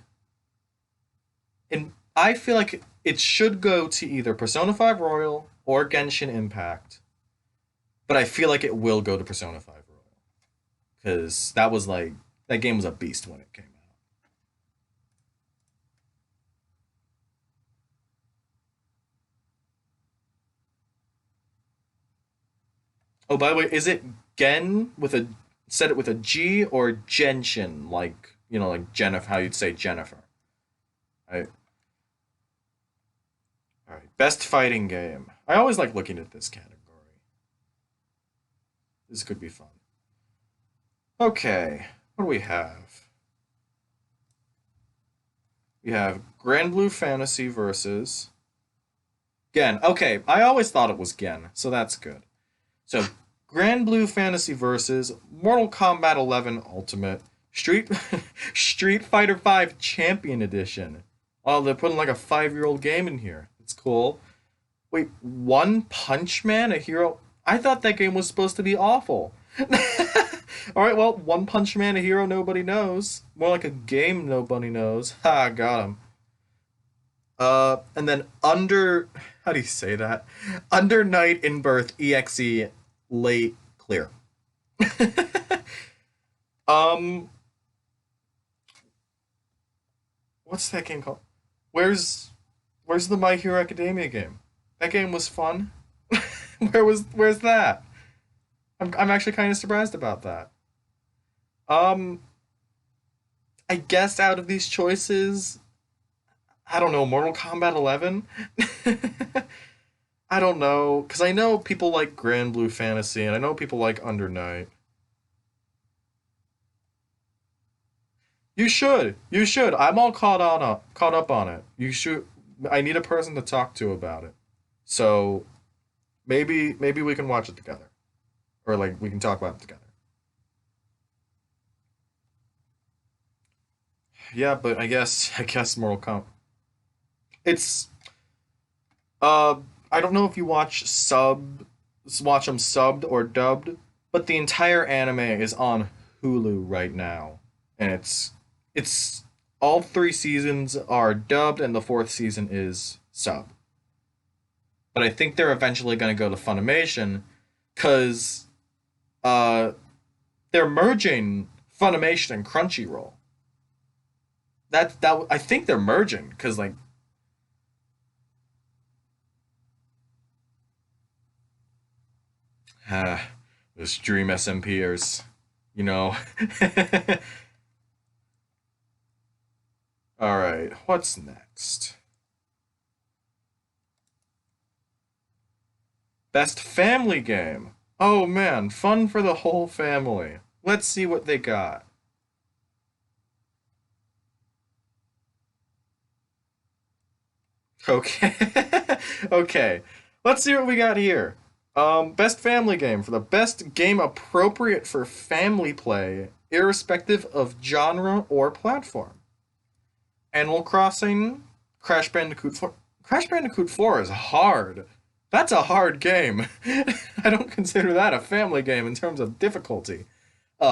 and I feel like it should go to either Persona 5 Royal or Genshin Impact, but I feel like it will go to Persona 5 Royal, because that game was a beast when it came out. Oh, by the way, is it Gen with a said it with a G, or Genshin, like, like Jennifer, how you'd say Jennifer? Right. All right. Best fighting game. I always like looking at this category. This could be fun. Okay. What do we have? We have Grand Blue Fantasy versus Gen. Okay, I always thought it was Gen, so that's good. So, Grand Blue Fantasy versus Mortal Kombat 11 Ultimate Street Fighter 5 Champion Edition. Oh, they're putting like a 5-year-old game in here. It's cool. Wait, One Punch Man, a hero? I thought that game was supposed to be awful. Alright, well, One Punch Man, a hero nobody knows. More like a game nobody knows. Ha, got him. And then how do you say that? Under Night in Birth EXE late clear. What's that game called? Where's the My Hero Academia game? That game was fun. Where's that? I'm actually kind of surprised about that. Um, I guess out of these choices, I don't know, Mortal Kombat 11? I don't know, because I know people like Grand Blue Fantasy, and I know people like Under Night. You should. You should. I'm all caught up on it. You should. I need a person to talk to about it. So maybe we can watch it together, or like we can talk about it together. Yeah, but I guess Mortal Kombat. It's uh I don't know if you watch them subbed or dubbed, but the entire anime is on Hulu right now, and it's all 3 seasons are dubbed, and the 4th season is sub. But I think they're eventually going to go to Funimation, because uh, they're merging Funimation and Crunchyroll. That I think they're merging, because like those dream SMPers, you know. All right, what's next? Best family game. Oh man, fun for the whole family. Let's see what they got. Okay. Okay. Let's see what we got here. Best family game for the best game appropriate for family play, irrespective of genre or platform. Animal Crossing, Crash Bandicoot 4. Crash Bandicoot 4 is hard. That's a hard game. I don't consider that a family game in terms of difficulty.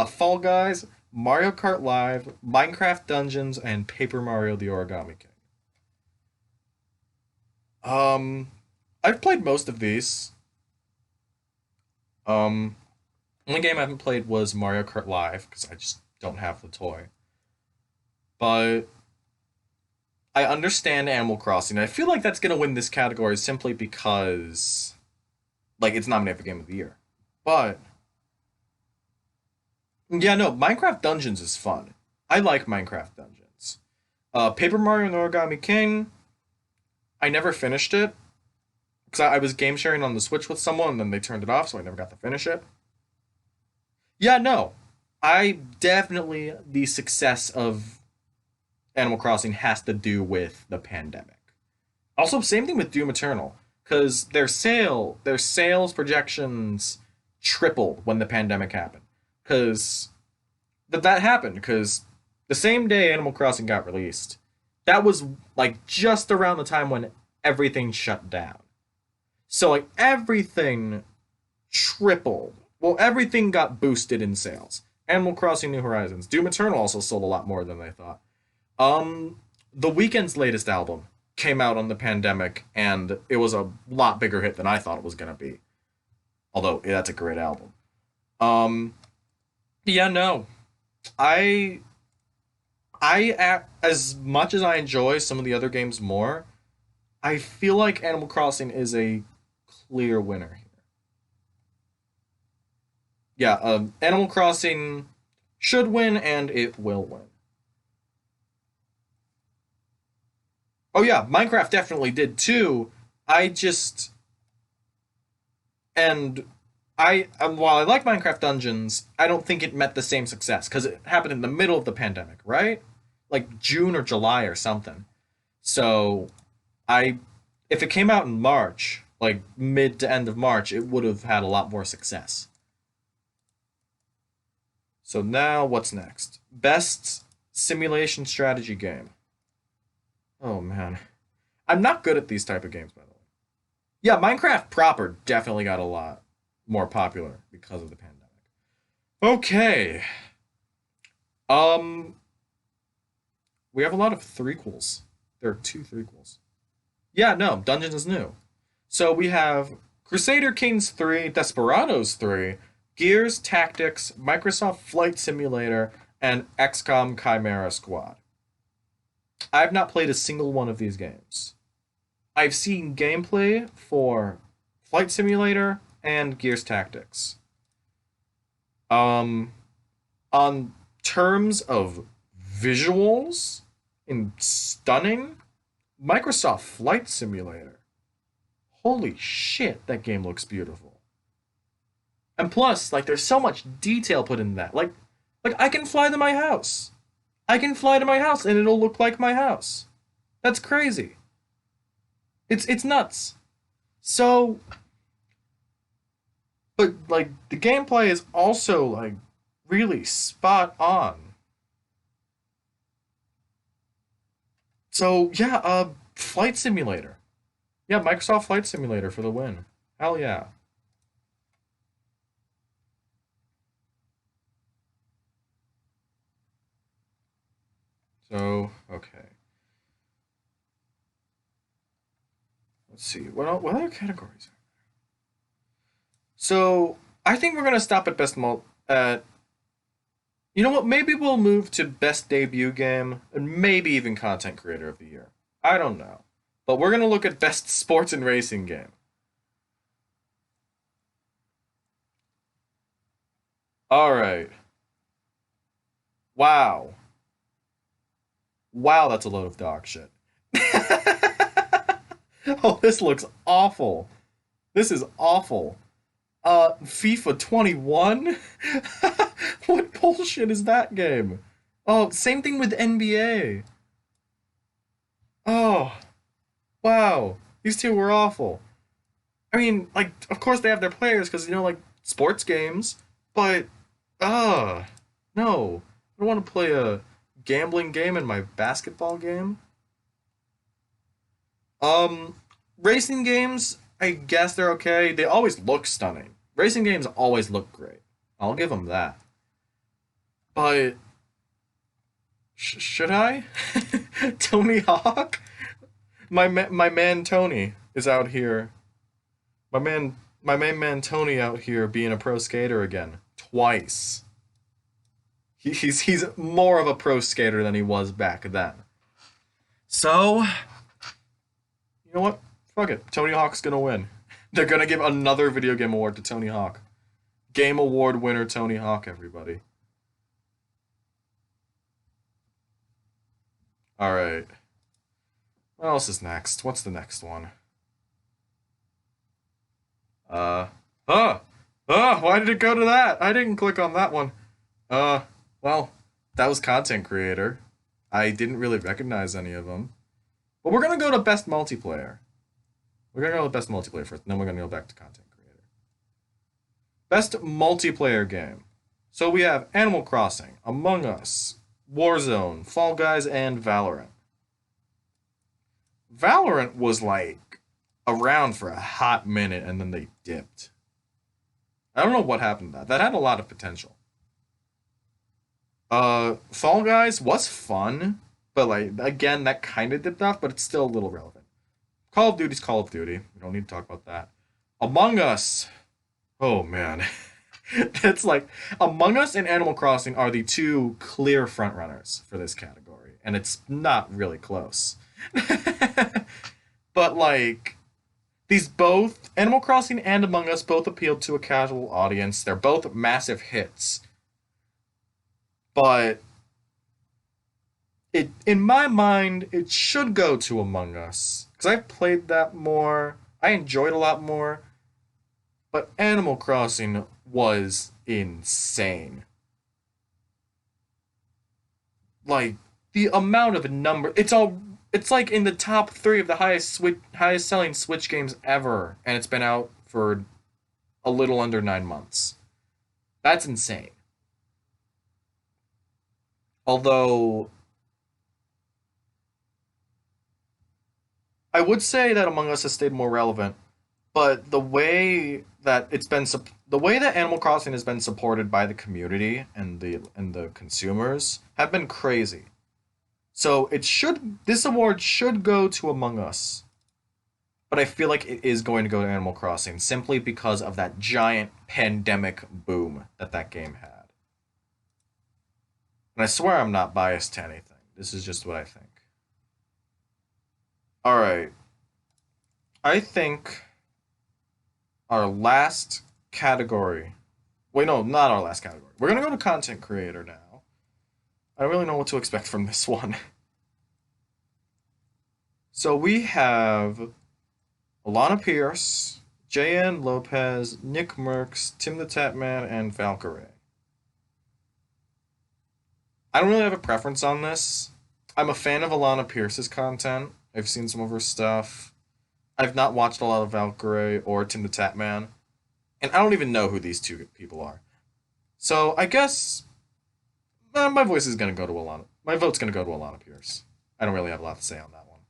Fall Guys, Mario Kart Live, Minecraft Dungeons, and Paper Mario the Origami King. I've played most of these. Only game I haven't played was Mario Kart Live because I just don't have the toy. But I understand Animal Crossing. I feel like that's gonna win this category simply because, like, it's nominated for Game of the Year. But yeah, no, Minecraft Dungeons is fun. I like Minecraft Dungeons. Paper Mario and Origami King. I never finished it because I was game sharing on the Switch with someone and then they turned it off, so I never got to finish it. Yeah, no, I definitely the success of Animal Crossing has to do with the pandemic. Also, same thing with Doom Eternal, because their sales projections tripled when the pandemic happened. Because that happened because the same day Animal Crossing got released, that was like just around the time when everything shut down. So like everything tripled. Well, everything got boosted in sales. Animal Crossing New Horizons. Doom Eternal also sold a lot more than they thought. The Weeknd's latest album came out on the pandemic, and it was a lot bigger hit than I thought it was gonna be. Although that's a great album. Yeah, no, I, as much as I enjoy some of the other games more, I feel like Animal Crossing is a clear winner here. Yeah, Animal Crossing should win, and it will win. Oh yeah, Minecraft definitely did too. I just and while I like Minecraft Dungeons, I don't think it met the same success because it happened in the middle of the pandemic, right? Like June or July or something. So I if it came out in March, like mid to end of March, it would have had a lot more success. So now what's next? Best simulation strategy game. Oh man. I'm not good at these type of games, by the way. Yeah, Minecraft proper definitely got a lot more popular because of the pandemic. Okay. Um we have a lot of threequels. There are two threequels. Yeah, no, Dungeons is new. So we have Crusader Kings 3, Desperados 3, Gears Tactics, Microsoft Flight Simulator, and XCOM Chimera Squad. I've not played a single one of these games. I've seen gameplay for Flight Simulator and Gears Tactics. Um, on terms of visuals and stunning, Microsoft Flight Simulator. Holy shit, that game looks beautiful. And plus, like, there's so much detail put in that. Like I can fly to my house. I can fly to my house and it'll look like my house. That's crazy. It's nuts. So, but like the gameplay is also like really spot on. So yeah, Flight Simulator. Yeah, Microsoft Flight Simulator for the win. Hell yeah. So, okay. Let's see. What other categories are there? So, I think we're going to stop at you know what? Maybe we'll move to best debut game and maybe even content creator of the year. I don't know. But we're going to look at best sports and racing game. All right. Wow. Wow, that's a load of dog shit. Oh, this looks awful. This is awful. FIFA 21? What bullshit is that game? Oh, same thing with NBA. Oh, wow. These two were awful. I mean, like, of course they have their players because, like, sports games, but, no. I don't want to play a gambling game in my basketball game. Racing games, I guess they're okay. They always look stunning. Racing games always look great. I'll give them that. But should I? Tony Hawk? My man Tony is out here. My main man Tony out here being a pro skater again twice. He's more of a pro skater than he was back then. So, you know what? Fuck it. Tony Hawk's gonna win. They're gonna give another video game award to Tony Hawk. Game award winner Tony Hawk, everybody. Alright. What else is next? What's the next one? Why did it go to that? I didn't click on that one. Well, that was content creator. I didn't really recognize any of them. But we're gonna go to best multiplayer. We're gonna go to best multiplayer first, and then we're gonna go back to content creator. Best multiplayer game. So we have Animal Crossing, Among Us, Warzone, Fall Guys, and Valorant. Valorant was like around for a hot minute and then they dipped. I don't know what happened to that. That had a lot of potential. Fall Guys was fun, but like again, that kind of dipped off, but it's still a little relevant. Call of Duty's Call of Duty. We don't need to talk about that. Among Us. Oh man. It's like Among Us and Animal Crossing are the two clear frontrunners for this category, and it's not really close. But like these both Animal Crossing and Among Us both appealed to a casual audience. They're both massive hits. But it in my mind it should go to Among Us cuz I played that more. I enjoyed a lot more. But Animal Crossing was insane. Like the amount of number it's like in the top 3 of the highest selling Switch games ever, and it's been out for a little under 9 months. That's insane. Although I would say that Among Us has stayed more relevant, but the way that Animal Crossing has been supported by the community and the consumers have been crazy. So this award should go to Among Us. But I feel like it is going to go to Animal Crossing simply because of that giant pandemic boom that game had. And I swear I'm not biased to anything. This is just what I think. Alright. I think our last category. Wait, no, not our last category. We're going to go to content creator now. I don't really know what to expect from this one. So we have Alana Pierce, JN Lopez, Nick Merckx, Tim the Tatman, and Valkyrie. I don't really have a preference on this. I'm a fan of Alana Pierce's content. I've seen some of her stuff. I've not watched a lot of Valkyrie or Tim the Tatman. And I don't even know who these two people are. So I guess my voice is going to go to Alana. My vote's going to go to Alana Pierce. I don't really have a lot to say on that one.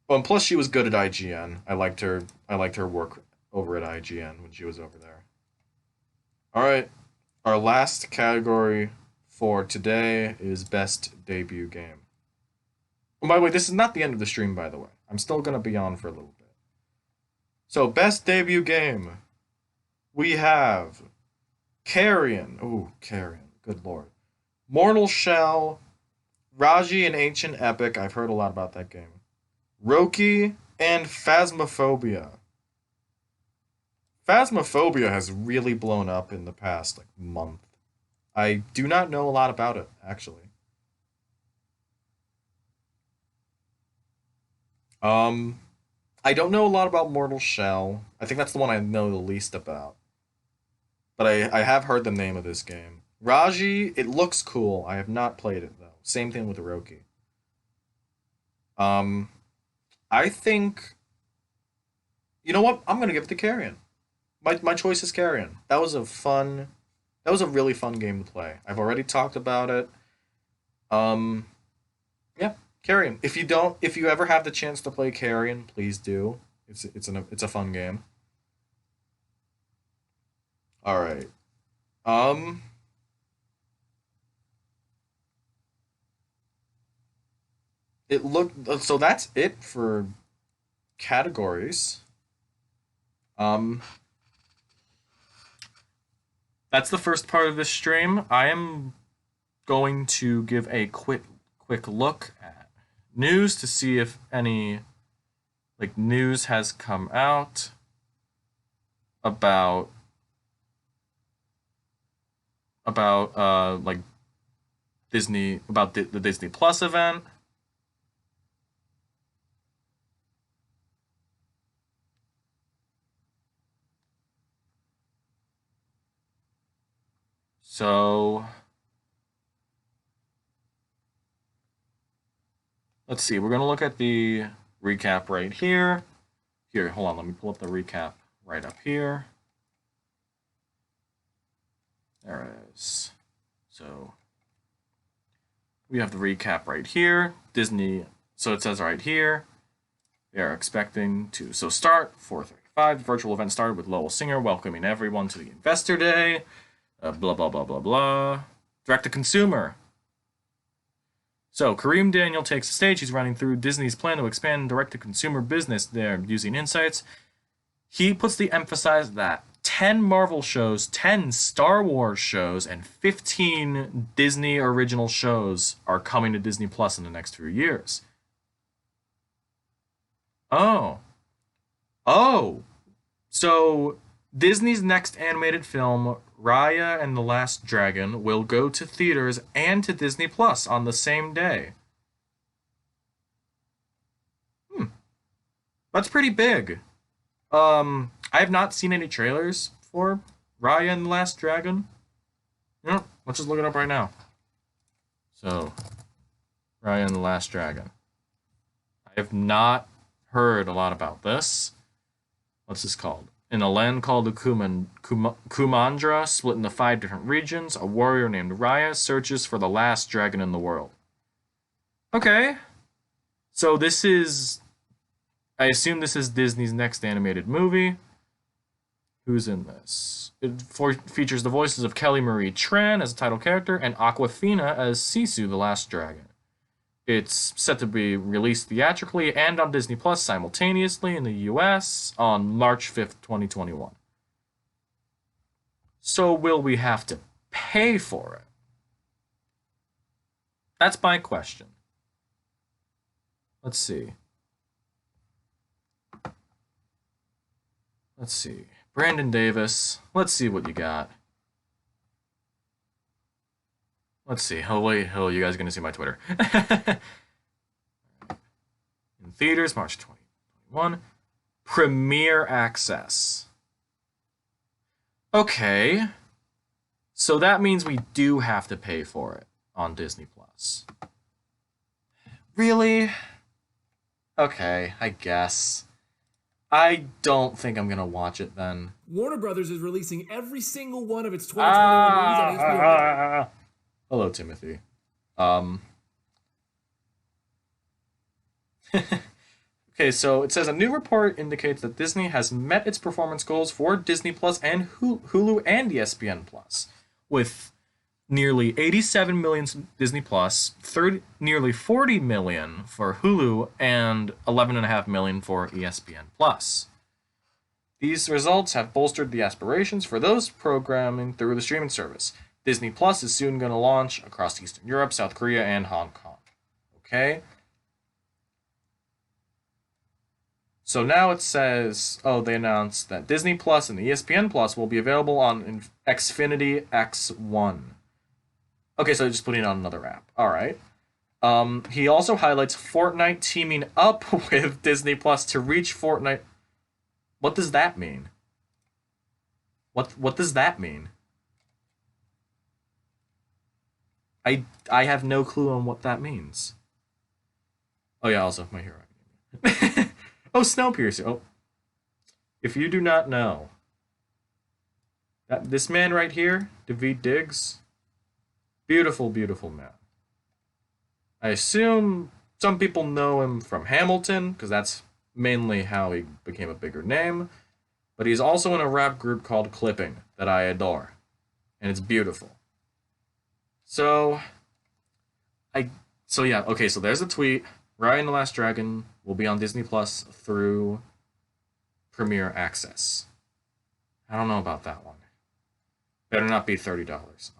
Well, and plus she was good at IGN. I liked her work over at IGN when she was over there. All right. Our last category for today is best debut game. And by the way, this is not the end of the stream, by the way. I'm still going to be on for a little bit. So, best debut game. We have Carrion. Ooh, Carrion. Good lord. Mortal Shell. Raji and Ancient Epic. I've heard a lot about that game. Roki and Phasmophobia. Phasmophobia has really blown up in the past month. I do not know a lot about it, actually. I don't know a lot about Mortal Shell. I think that's the one I know the least about. But I have heard the name of this game. Raji, it looks cool. I have not played it, though. Same thing with Roki. I think... You know what? I'm going to give it to Carrion. My choice is Carrion. That was a really fun game to play. I've already talked about it. Yeah, Carrion. If you ever have the chance to play Carrion, please do. It's a fun game. All right. So that's it for categories. That's the first part of this stream. I am going to give a quick look at news to see if any news has come out about Disney, about the Disney Plus event. So let's see. We're going to look at the recap right here. Here, hold on. Let me pull up the recap right up here. There it is. So we have the recap right here. Disney, so it says right here, they are expecting to, start 4:35. The virtual event started with Lowell Singer welcoming everyone to the Investor Day. Blah, blah, blah, blah, blah. Direct to consumer. So, Kareem Daniel takes the stage. He's running through Disney's plan to expand direct-to-consumer business there using insights. He puts the emphasis that 10 Marvel shows, 10 Star Wars shows, and 15 Disney original shows are coming to Disney Plus in the next few years. Oh. So, Disney's next animated film, Raya and the Last Dragon, will go to theaters and to Disney Plus on the same day. That's pretty big. I have not seen any trailers for Raya and the Last Dragon. Let's just look it up right now. So, Raya and the Last Dragon. I have not heard a lot about this. What's this called? In a land called the Kumandra, split into 5 different regions, a warrior named Raya searches for the last dragon in the world. Okay. So this is... I assume this is Disney's next animated movie. Who's in this? It features the voices of Kelly Marie Tran as a title character and Awkwafina as Sisu, the last dragon. It's set to be released theatrically and on Disney Plus simultaneously in the US on March 5th, 2021. So will we have to pay for it? That's my question. Let's see. Brandon Davis. Let's see what you got. Let's see. Oh, wait. Oh, you guys are going to see my Twitter. In theaters, March 2021. Premiere access. Okay. So that means we do have to pay for it on Disney Plus. Really? Okay, I guess. I don't think I'm going to watch it then. Warner Brothers is releasing every single one of its 2021 movies on HBO. Hello, Timothy. Okay, so it says a new report indicates that Disney has met its performance goals for Disney Plus and Hulu and ESPN Plus, with nearly 87 million Disney Plus, nearly 40 million for Hulu, and 11.5 million for ESPN Plus. These results have bolstered the aspirations for those programming through the streaming service. Disney Plus is soon going to launch across Eastern Europe, South Korea, and Hong Kong. Okay? So now it says, they announced that Disney Plus and the ESPN Plus will be available on Xfinity X1. Okay, so just putting it on another app. All right. He also highlights Fortnite teaming up with Disney Plus to reach Fortnite. What does that mean? What does that mean? I have no clue on what that means. Oh yeah, also My Hero. Oh, Snowpiercer. Oh, if you do not know, this man right here, Daveed Diggs, beautiful, beautiful man. I assume some people know him from Hamilton, because that's mainly how he became a bigger name, but he's also in a rap group called Clipping that I adore, and it's beautiful. So yeah, okay, so there's a tweet. Raya and the Last Dragon will be on Disney Plus through Premier Access. I don't know about that one. Better not be $30,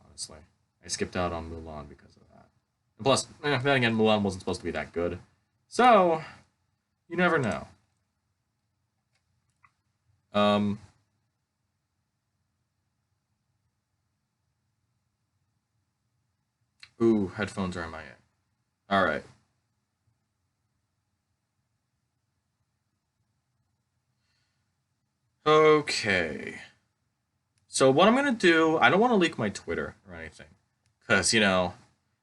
honestly. I skipped out on Mulan because of that. And plus, then again, Mulan wasn't supposed to be that good. So, you never know. Ooh, headphones are MIA. Alright. Okay. So what I'm going to do, I don't want to leak my Twitter or anything. Because,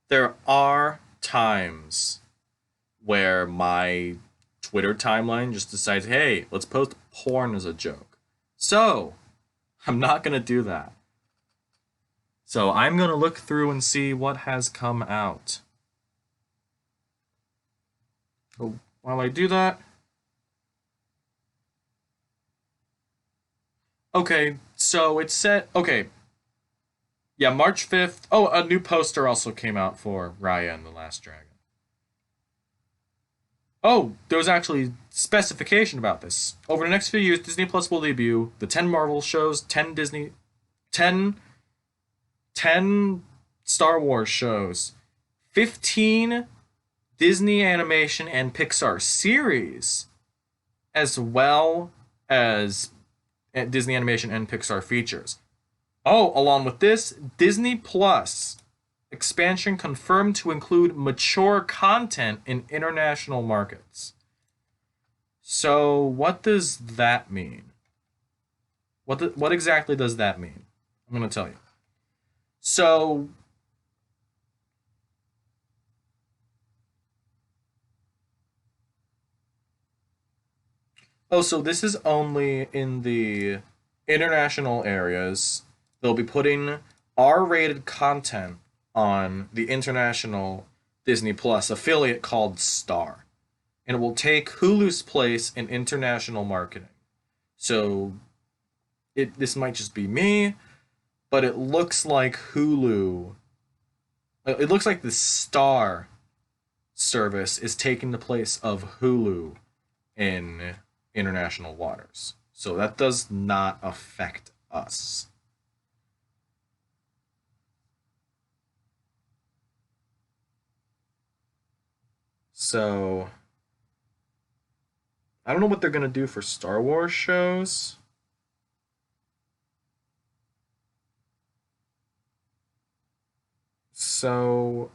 there are times where my Twitter timeline just decides, hey, let's post porn as a joke. So, I'm not going to do that. So I'm going to look through and see what has come out. So while I do that... Okay, so it said... Okay. Yeah, March 5th. Oh, a new poster also came out for Raya and the Last Dragon. Oh, there was actually specification about this. Over the next few years, Disney Plus will debut the 10 Marvel shows, 10 Star Wars shows, 15 Disney animation and Pixar series, as well as Disney animation and Pixar features. Oh, along with this, Disney Plus expansion confirmed to include mature content in international markets. So, what does that mean? What exactly does that mean? I'm going to tell you. So, so this is only in the international areas. They'll be putting R-rated content on the international Disney Plus affiliate called Star. And it will take Hulu's place in international marketing. So, this might just be me, but it looks like Hulu... It looks like the Star service is taking the place of Hulu in international waters. So that does not affect us. So, I don't know what they're going to do for Star Wars shows. So,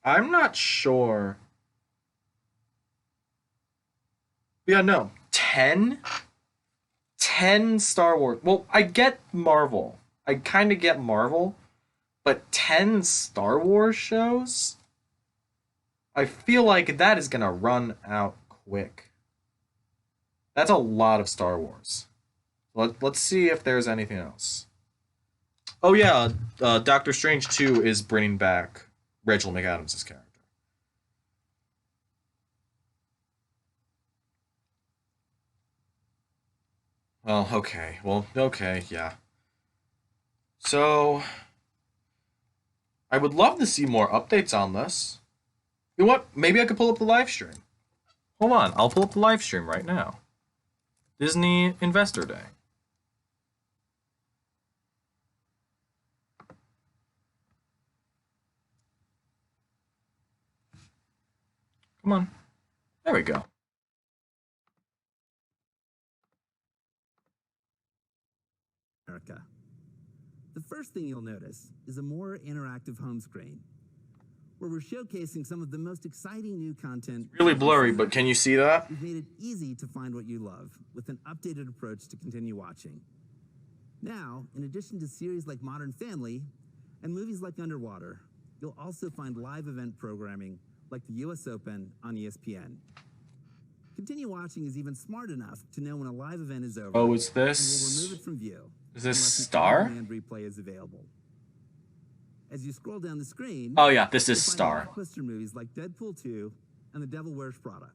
I'm not sure. Yeah, no. 10 Star Wars. Well, I get Marvel. I kind of get Marvel. But 10 Star Wars shows? I feel like that is going to run out quick. That's a lot of Star Wars. Let's see if there's anything else. Oh yeah, Doctor Strange 2 is bringing back Rachel McAdams' character. Well, okay. Well, okay, yeah. So, I would love to see more updates on this. You know what? Maybe I could pull up the live stream. Hold on, I'll pull up the live stream right now. Disney Investor Day. Come on. There we go. America. The first thing you'll notice is a more interactive home screen, where we're showcasing some of the most exciting new content. Really blurry, but can you see that? We've made it easy to find what you love with an updated approach to continue watching. Now, in addition to series like Modern Family and movies like Underwater, you'll also find live event programming like the US Open on ESPN. Continue watching is even smart enough to know when a live event is over. Oh, is And will this... remove it from view. Is this unless an Star? on-demand replay is available. As you scroll down the screen, Oh yeah, this is you'll find Star. blockbuster movies like Deadpool 2 and The Devil Wears Prada.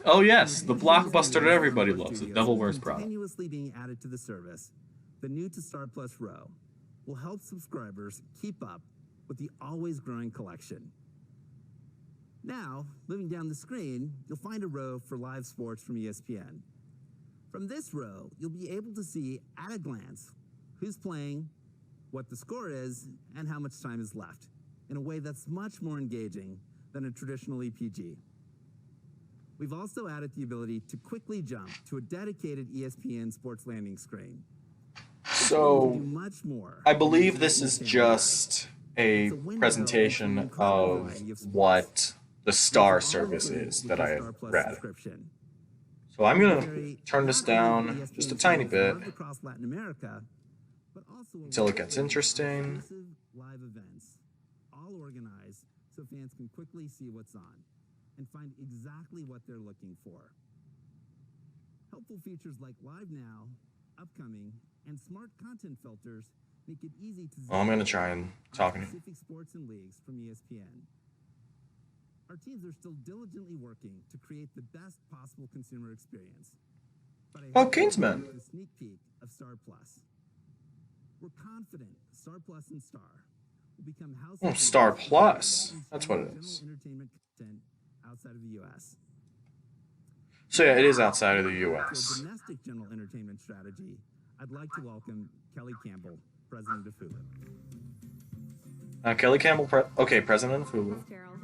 Oh yes, the blockbuster that everybody loves, The Devil Wears Prada. Continuously being added to the service, the new to Star Plus row will help subscribers keep up with the always growing collection. Now, moving down the screen, you'll find a row for live sports from ESPN. From this row, you'll be able to see at a glance who's playing, what the score is, and how much time is left, in a way that's much more engaging than a traditional EPG. We've also added the ability to quickly jump to a dedicated ESPN sports landing screen. So, Do much more. I believe this is just a presentation of what the Star service is that I had read. So I'm gonna turn this down just a tiny bit until it gets interesting. Live events, all organized so fans can quickly see what's on and find exactly what they're looking for. Helpful features like Live Now, Upcoming, and smart content filters make it easy to I'm gonna try and talk to you. specific sports and leagues from ESPN. Our teams are still diligently working to create the best possible consumer experience. But I Oh, hope Kingsman. you like the sneak peek of Star Plus. We're confident Star Plus and Star will become household. Oh, Star names Plus. in That's what it general is. Entertainment content outside of the U.S. So yeah, it is outside of the For U.S. domestic general entertainment strategy, I'd like to welcome Kelly Campbell, president of Hulu. Kelly Campbell, president of Hulu. Gerald.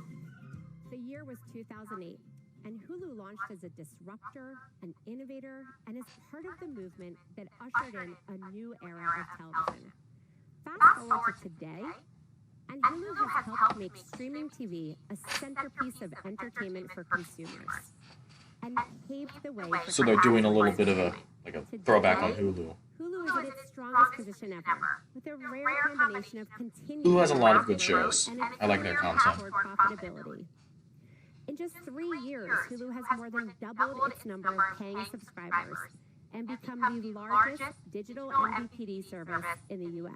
The year was 2008, and Hulu launched as a disruptor, an innovator, and as part of the movement that ushered in a new era of television. Fast forward to today, and Hulu has helped make streaming TV a centerpiece of entertainment for consumers, and paved the way for So they're doing a little bit of a throwback on Hulu. Hulu is in its strongest position ever, with a rare combination of continued Hulu has a lot of good shows. and I like their clear content. toward profitability. In just 3 years, Hulu has more than doubled its number of paying subscribers and become the largest digital MVPD service in the U.S.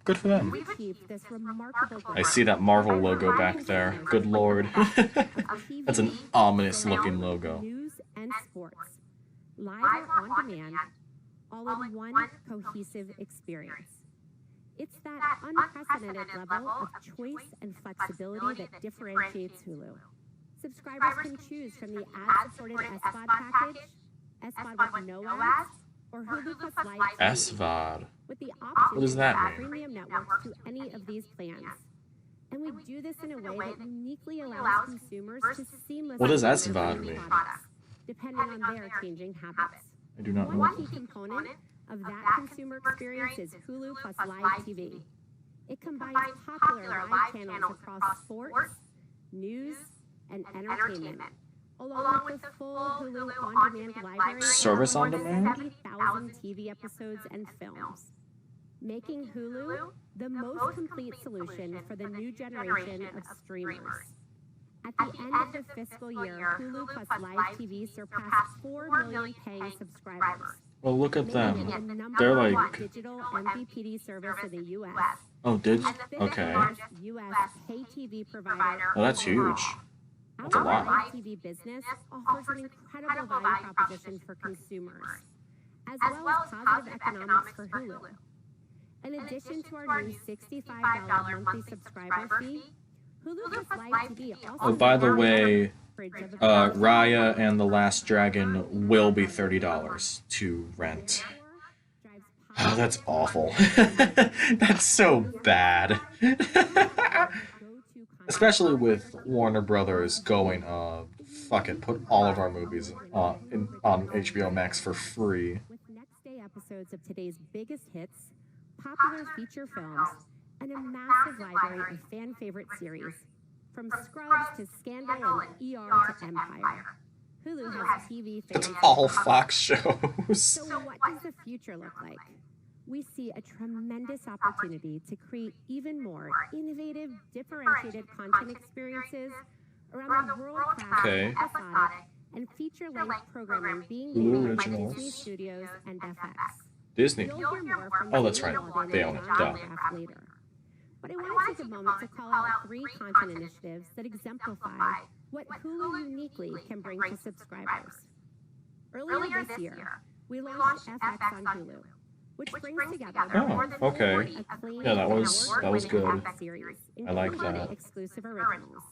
Good for them. We achieved this remarkable I see that Marvel logo back there. Good lord. That's an ominous looking logo. News and sports, live or on demand, all in one cohesive experience. It's that unprecedented level of choice and flexibility that differentiates Hulu. Subscribers can choose from the ad-supported SVOD package, SVOD with no ads, or Hulu Plus Live TV, SVOD. with the option What does to that add mean? premium networks to any of these plans. And we do this in a way that uniquely allows consumers to seamlessly What does integrate SVOD with mean? products, depending on their changing habits. I do not know. One key component of that consumer experience is Hulu Plus Live TV. It combines popular live channels across sports, news, and entertainment, along with the full Hulu on-demand library Service of on more than demand? 70,000 TV episodes and films, making Hulu the most complete solution for the new generation of streamers. At the end of the fiscal year, Hulu Plus Live TV surpassed 4 million paying subscribers. Well, look at Making it them. the number They're one like, digital MVPD service in the U.S. oh, did and the fifth okay. largest U.S. pay TV provider. Well, that's huge. That's a Our lot. live TV business offers an incredible value proposition for consumers, as well as positive economics for Hulu. In addition to our new $65 monthly subscriber fee, Hulu has live TV also. Oh, by the way, Raya and the Last Dragon will be $30 to rent. Oh, that's awful. That's so bad. Especially with Warner Brothers going, fuck it, put all of our movies on HBO Max for free. With next day episodes of today's biggest hits, popular feature films, and a massive library of fan favorite series, from Scrubs to Scandal and ER to Empire. Hulu has TV fans. It's all Fox shows. So what does the future look like? We see a tremendous opportunity to create even more innovative, differentiated content experiences around the world-class, episodic, and feature-length programming being made by Disney Studios and FX. Disney. You'll hear more from Oh, that's right. They own it. Duh. Later. But I want to take a moment to call out 3 content initiatives that exemplify what Hulu uniquely can bring to subscribers. Earlier this year, we launched FX on Hulu, which brings together more than 40 acclaimed that was good. FX series, I like including that. exclusive originals.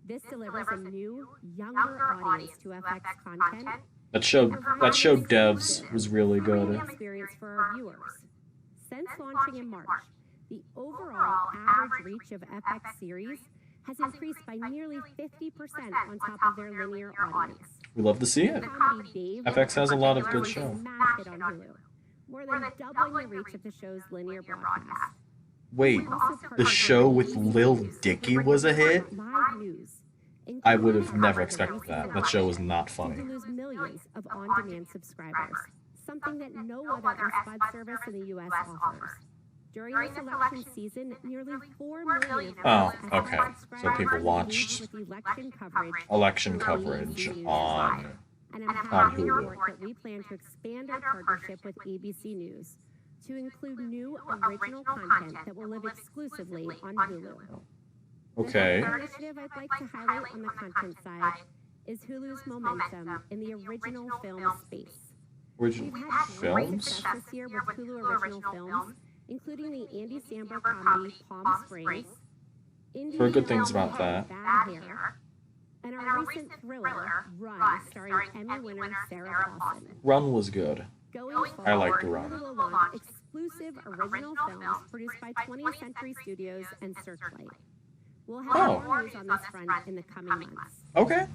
This delivers a new, younger audience to FX content. That show devs was really good. Experience for our viewers. Since launching in March, the overall average reach of FX series has increased by nearly 50% on top of their linear audience. We love to see it. FX has a lot of good shows. Smash hit on Hulu, more than doubling the reach of the show's linear broadcast. Wait, the show with Lil Dicky was a hit? Live news, I would have never expected that. That show was not funny. Hulu's millions of on-demand subscribers, something that no other SVOD service in the U.S. offers. During this election season, nearly 4 million Oh, okay. So people watched election coverage on and I'm happy to report that we plan to expand our partnership with ABC News to include new original content that will live exclusively on Hulu. Okay. The third initiative I'd like to highlight on the content side is Hulu's momentum in the original film space. Original We've had great films? success this year with Hulu original films, including the Andy Samberg comedy Palm Springs, Heard good things about that. Bad Hair, and our recent thriller, Run, starring Emmy winner Sarah Paulson. Run was good. Going forward, I like The Run. Hulu will launch exclusive original films produced by 20th Century Studios and Searchlight. We'll have more news on this front in the coming months. Okay.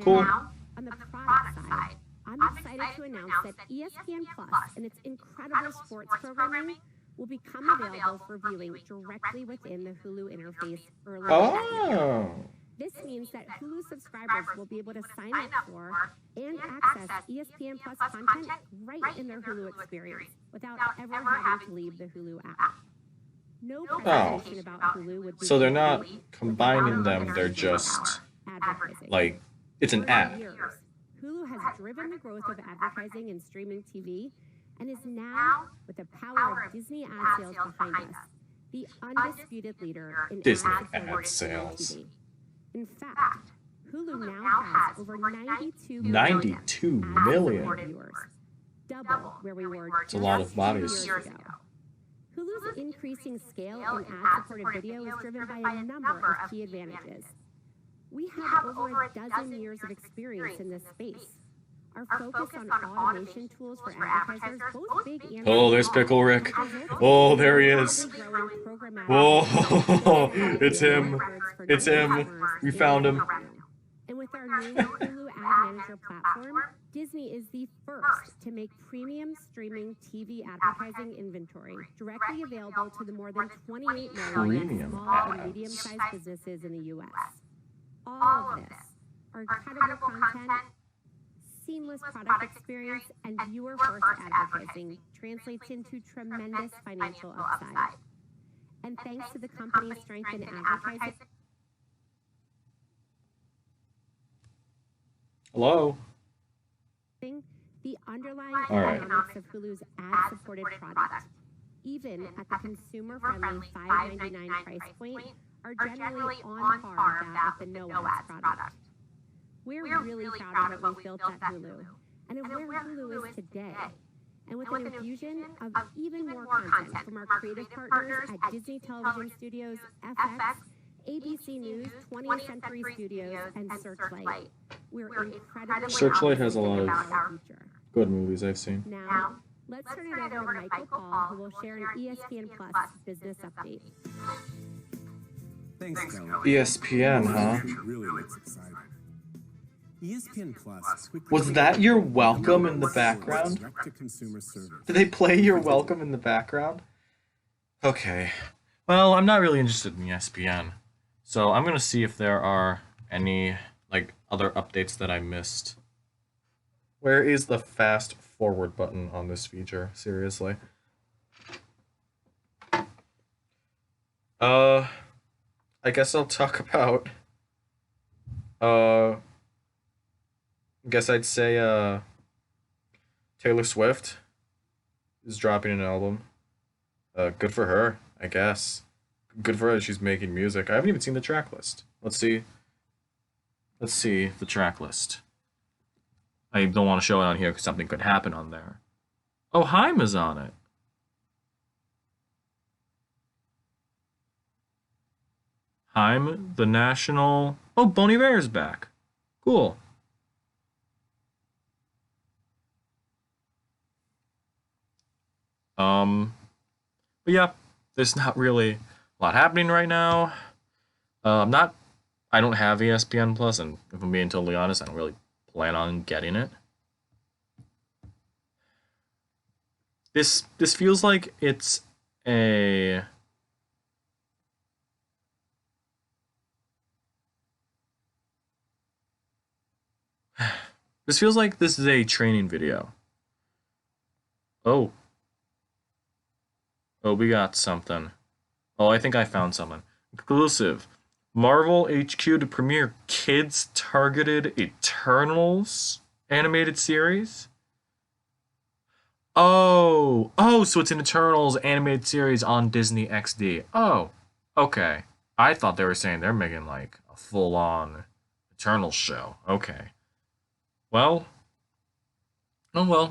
Cool. Now, on the product side, I'm excited to announce that ESPN Plus and its incredible sports programming will become available for viewing directly within the Hulu interface early next year. Oh. This means that Hulu subscribers will be able to sign up for and access ESPN Plus content right in their Hulu experience without ever having to leave the Hulu app. No presentation about Hulu would be So they're not complete combining without them, they're just advertising. like, it's an For ad. years, Hulu has driven the growth of advertising and streaming TV and is now, with the power of Disney ad sales behind us, the undisputed leader in Disney ad-supported ad sales. TV. In fact, Hulu now has over 92 million. ad-supported viewers, double where we were It's a lot of just bodies. 2 years ago. Hulu's increasing scale in ad-supported video is driven by a number of key advantages. We have over a dozen years of experience in this space. Our focus on automation tools for advertisers, both big and Oh, there's Pickle Rick. Oh, there he is. Whoa, it's him. It's him. We found him. And with our new Hulu Ad Manager platform, Disney is the first to make premium streaming TV advertising inventory directly available to the more than 28 million Premium small ads. and medium-sized businesses in the U.S. All of this, our incredible content, seamless product experience, and viewer-first advertising translates into tremendous financial upside. And thanks to the company's strength in advertising, Hello. the underlying All right. economics of Hulu's ad-supported product, even at the consumer-friendly $5.99 price point, are generally on par with that of the no-ads product. We're really proud of what we've built at Hulu, and of where Hulu is today. And with an infusion of even more content from our creative partners at Disney Television Studios, FX, ABC News, 20th Century Studios, and Searchlight. We're incredibly Searchlight has a lot of optimistic about our future. good movies I've seen. Now, let's turn it over to Michael Paul, who will share an ESPN Plus business update. Thanks, Kelly. ESPN, huh? Really looks exciting. ESPN Plus quickly Was that your welcome in the background? direct-to-consumer service. Did they play your welcome in the background? Okay. Well, I'm not really interested in ESPN. So I'm gonna see if there are any other updates that I missed. Where is the fast forward button on this feature? Seriously. I guess I'll talk about I guess I'd say Taylor Swift is dropping an album. Good for her, I guess. Good for her, she's making music. I haven't even seen the track list. Let's see the track list. I don't want to show it on here because something could happen on there. Oh, Haim is on it. Haim, the National... Oh, Bon Iver's back. Cool. But yeah, there's not really a lot happening right now. I don't have ESPN Plus, and if I'm being totally honest, I don't really plan on getting it. This feels like it's a... This feels like this is a training video. Oh, we got something. Oh, I think I found something. Exclusive. Marvel HQ to premiere kids-targeted Eternals animated series? Oh, so it's an Eternals animated series on Disney XD. Oh, okay. I thought they were saying they're making like a full-on Eternals show. Okay. Well,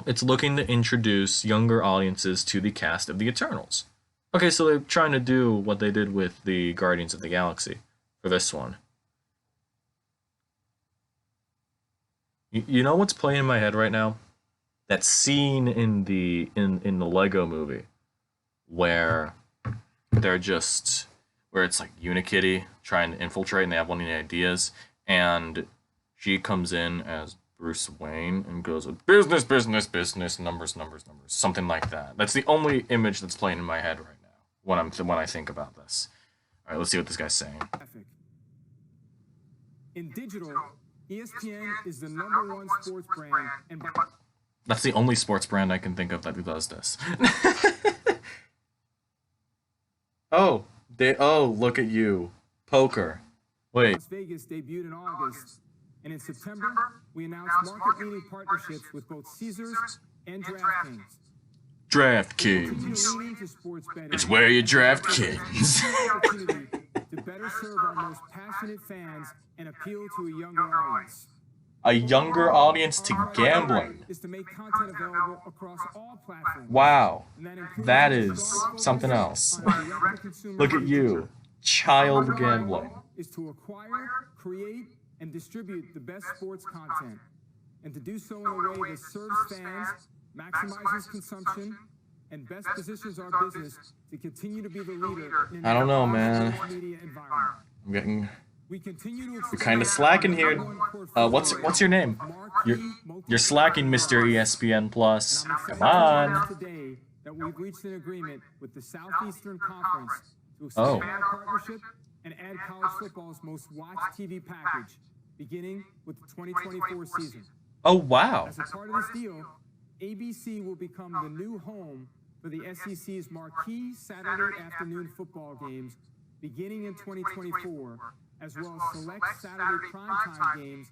it's looking to introduce younger audiences to the cast of the Eternals. Okay, so they're trying to do what they did with the Guardians of the Galaxy for this one. You know what's playing in my head right now? That scene in the Lego movie where it's like Unikitty trying to infiltrate and they have one of the ideas, and she comes in as Bruce Wayne and goes, business, business, business, numbers, numbers, numbers, something like that. That's the only image that's playing in my head right now when I think about this. All right, let's see what this guy's saying. In digital, ESPN is the #1 sports brand, and That's the only sports brand I can think of that does this. Oh, look at you. Poker. Wait. Las Vegas debuted in August, and in September, we announced market-leading partnerships with both Caesars and DraftKings. DraftKings. It's where you draft kings. To better serve our most passionate fans and appeal to a younger audience. A younger audience to gambling. Is to make content available across all platforms. Wow. That is something else. Look at you. Child gambling. Is to acquire, create, and distribute the best sports content, and to do so in a way that serves fans, maximizes consumpsion, and best positions our business to continue to be the leader in I don't know, man. media environment. I'm getting... We continue to You're kind of slacking here. What's your name? You're slacking, Mr. ESPN Plus. Come on. Today that we've reached an agreement with the Southeastern Conference to Oh. expand our partnership and add college football's most watched TV package, beginning with the 2024 season. Oh, wow. As a part of this deal, ABC will become the new home for the SEC's marquee Saturday afternoon football games beginning in 2024, as well as select Saturday primetime games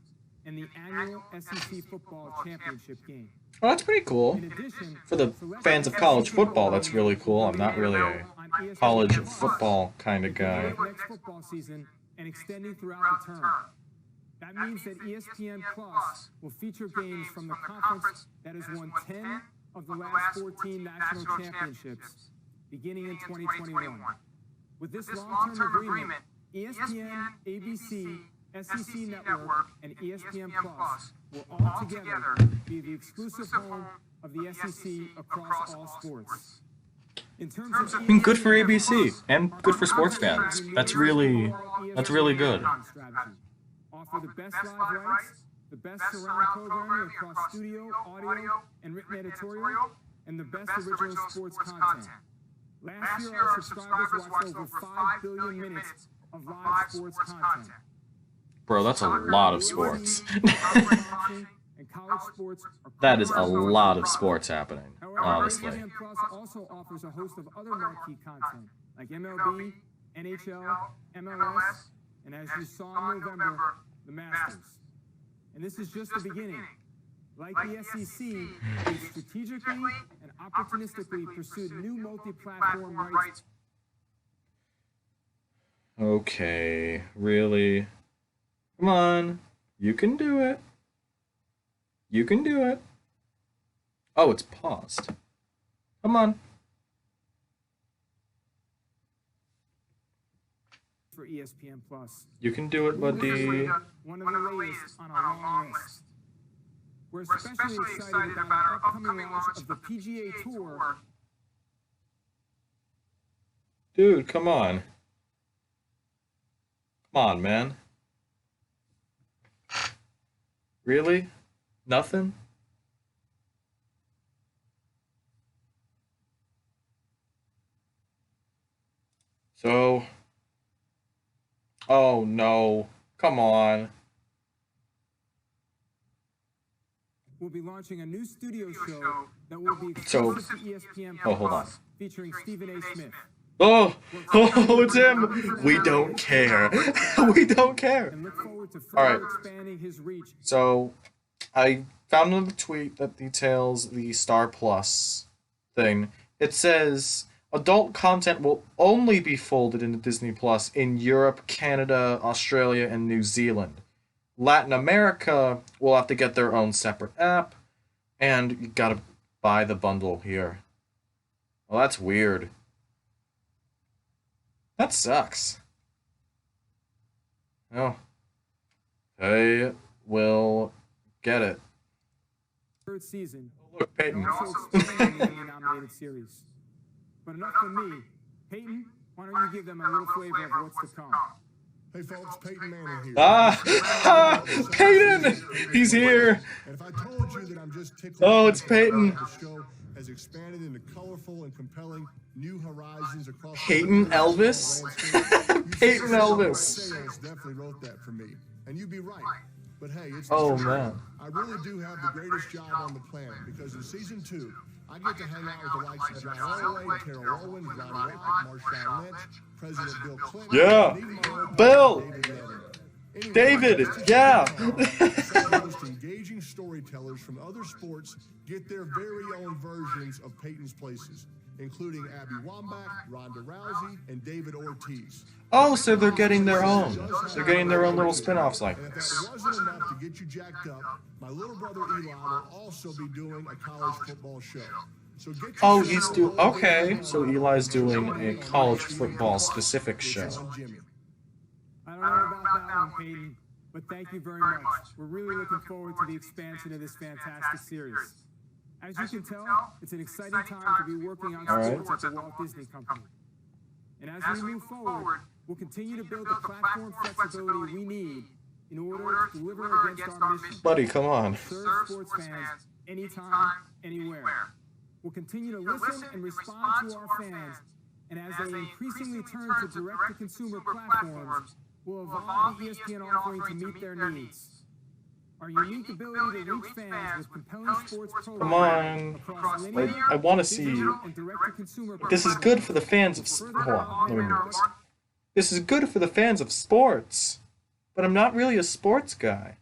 and the annual SEC Football Championship game. Oh, that's pretty cool. In addition, For the fans of college football, that's really cool. I'm not really a college football kind of guy. next football season and extending throughout the term. That means that ESPN Plus will feature games from the conference that has won 10 of the last 14 national championships, beginning in 2021. With this long-term agreement, ESPN, ABC, SEC Network, and ESPN Plus will all together be the exclusive home of the SEC across all sports. In terms of Good for ABC and good for sports fans. That's really good. Offer the best live rights, the best surround programming across studio, audio, and written editorial, and the best original sports content. Last year, our subscribers watched over 5 billion minutes of live sports content. Bro, that's a lot of sports. That is a lot of sports happening, honestly. ESPN Plus also offers a host of other marquee content, like MLB, NHL, MLS, and as you saw in November, the Masters. And this is just the beginning. Like the SEC, they strategically and opportunistically pursued new multi-platform rights. Okay, really? Come on. You can do it. You can do it. Oh, it's paused. Come on. For ESPN Plus. You can do it, buddy. One of the latest on a long list. We're especially excited about our upcoming launch of the PGA Tour. Dude, come on. Come on, man. Really? Nothing? So... Oh, no. Come on. We'll be launching a new studio show that will be exclusive to ESPN Plus, hold on. featuring Stephen A. Smith. Oh, it's him. We don't care. We don't care. And look forward to All right. expanding his reach. So, I found another tweet that details the Star Plus thing. It says, adult content will only be folded into Disney Plus in Europe, Canada, Australia, and New Zealand. Latin America will have to get their own separate app, and you gotta buy the bundle here. Well, that's weird. That sucks. Oh. They will get it. Third season. Look, Peyton. Also expanding the nominated series. But enough from me. Peyton, why don't you give them a little flavor of what's to come? Hey folks, Peyton Manning here. Peyton! He's here! And if I told you that I'm just tickled, Oh, it's Peyton. The show has expanded into colorful and compelling new horizons across Peyton Elvis? Peyton Elvis. Sales definitely wrote that for me. And you'd be right. But hey, it's Oh, true. man. I really do have the greatest job on the planet because in season 2, I get to hang out with the likes of John Elway, Carol Owens, Roddy White, Marshawn Lynch, President Bill Clinton. Yeah. and even my old Bill. buddy David Letterman. Anyway, David, let's yeah. some of the most engaging storytellers from other sports get their very own versions of Peyton's Places, including Abby Wambach, Ronda Rousey, and David Ortiz. Oh, so they're getting their own. They're getting their own little spin-offs like And if this. that wasn't enough to get you jacked up, my little brother Eli will also be doing a college football show. So get Oh, he's doing... Okay, so Eli's doing a college football specific show. I don't know about that one, Peyton, but thank you very much. We're really looking forward to the expansion of this fantastic series. As you can tell, it's an exciting time to be working on sports at the Walt Disney Company. And as we move forward, we'll continue to build the platform flexibility we need in order to deliver against our mission. Buddy, come on. Serve sports fans anytime, anywhere. We'll continue to listen and respond to our fans, and as they increasingly turn to direct-to-consumer platforms, we'll evolve the ESPN offering to meet their needs. Our unique ability to reach fans with compelling sports Come on. across linear, I want to see... digital, and direct-to-consumer This is good for the fans of... Hold on, let me move this. This is good for the fans of sports, but I'm not really a sports guy.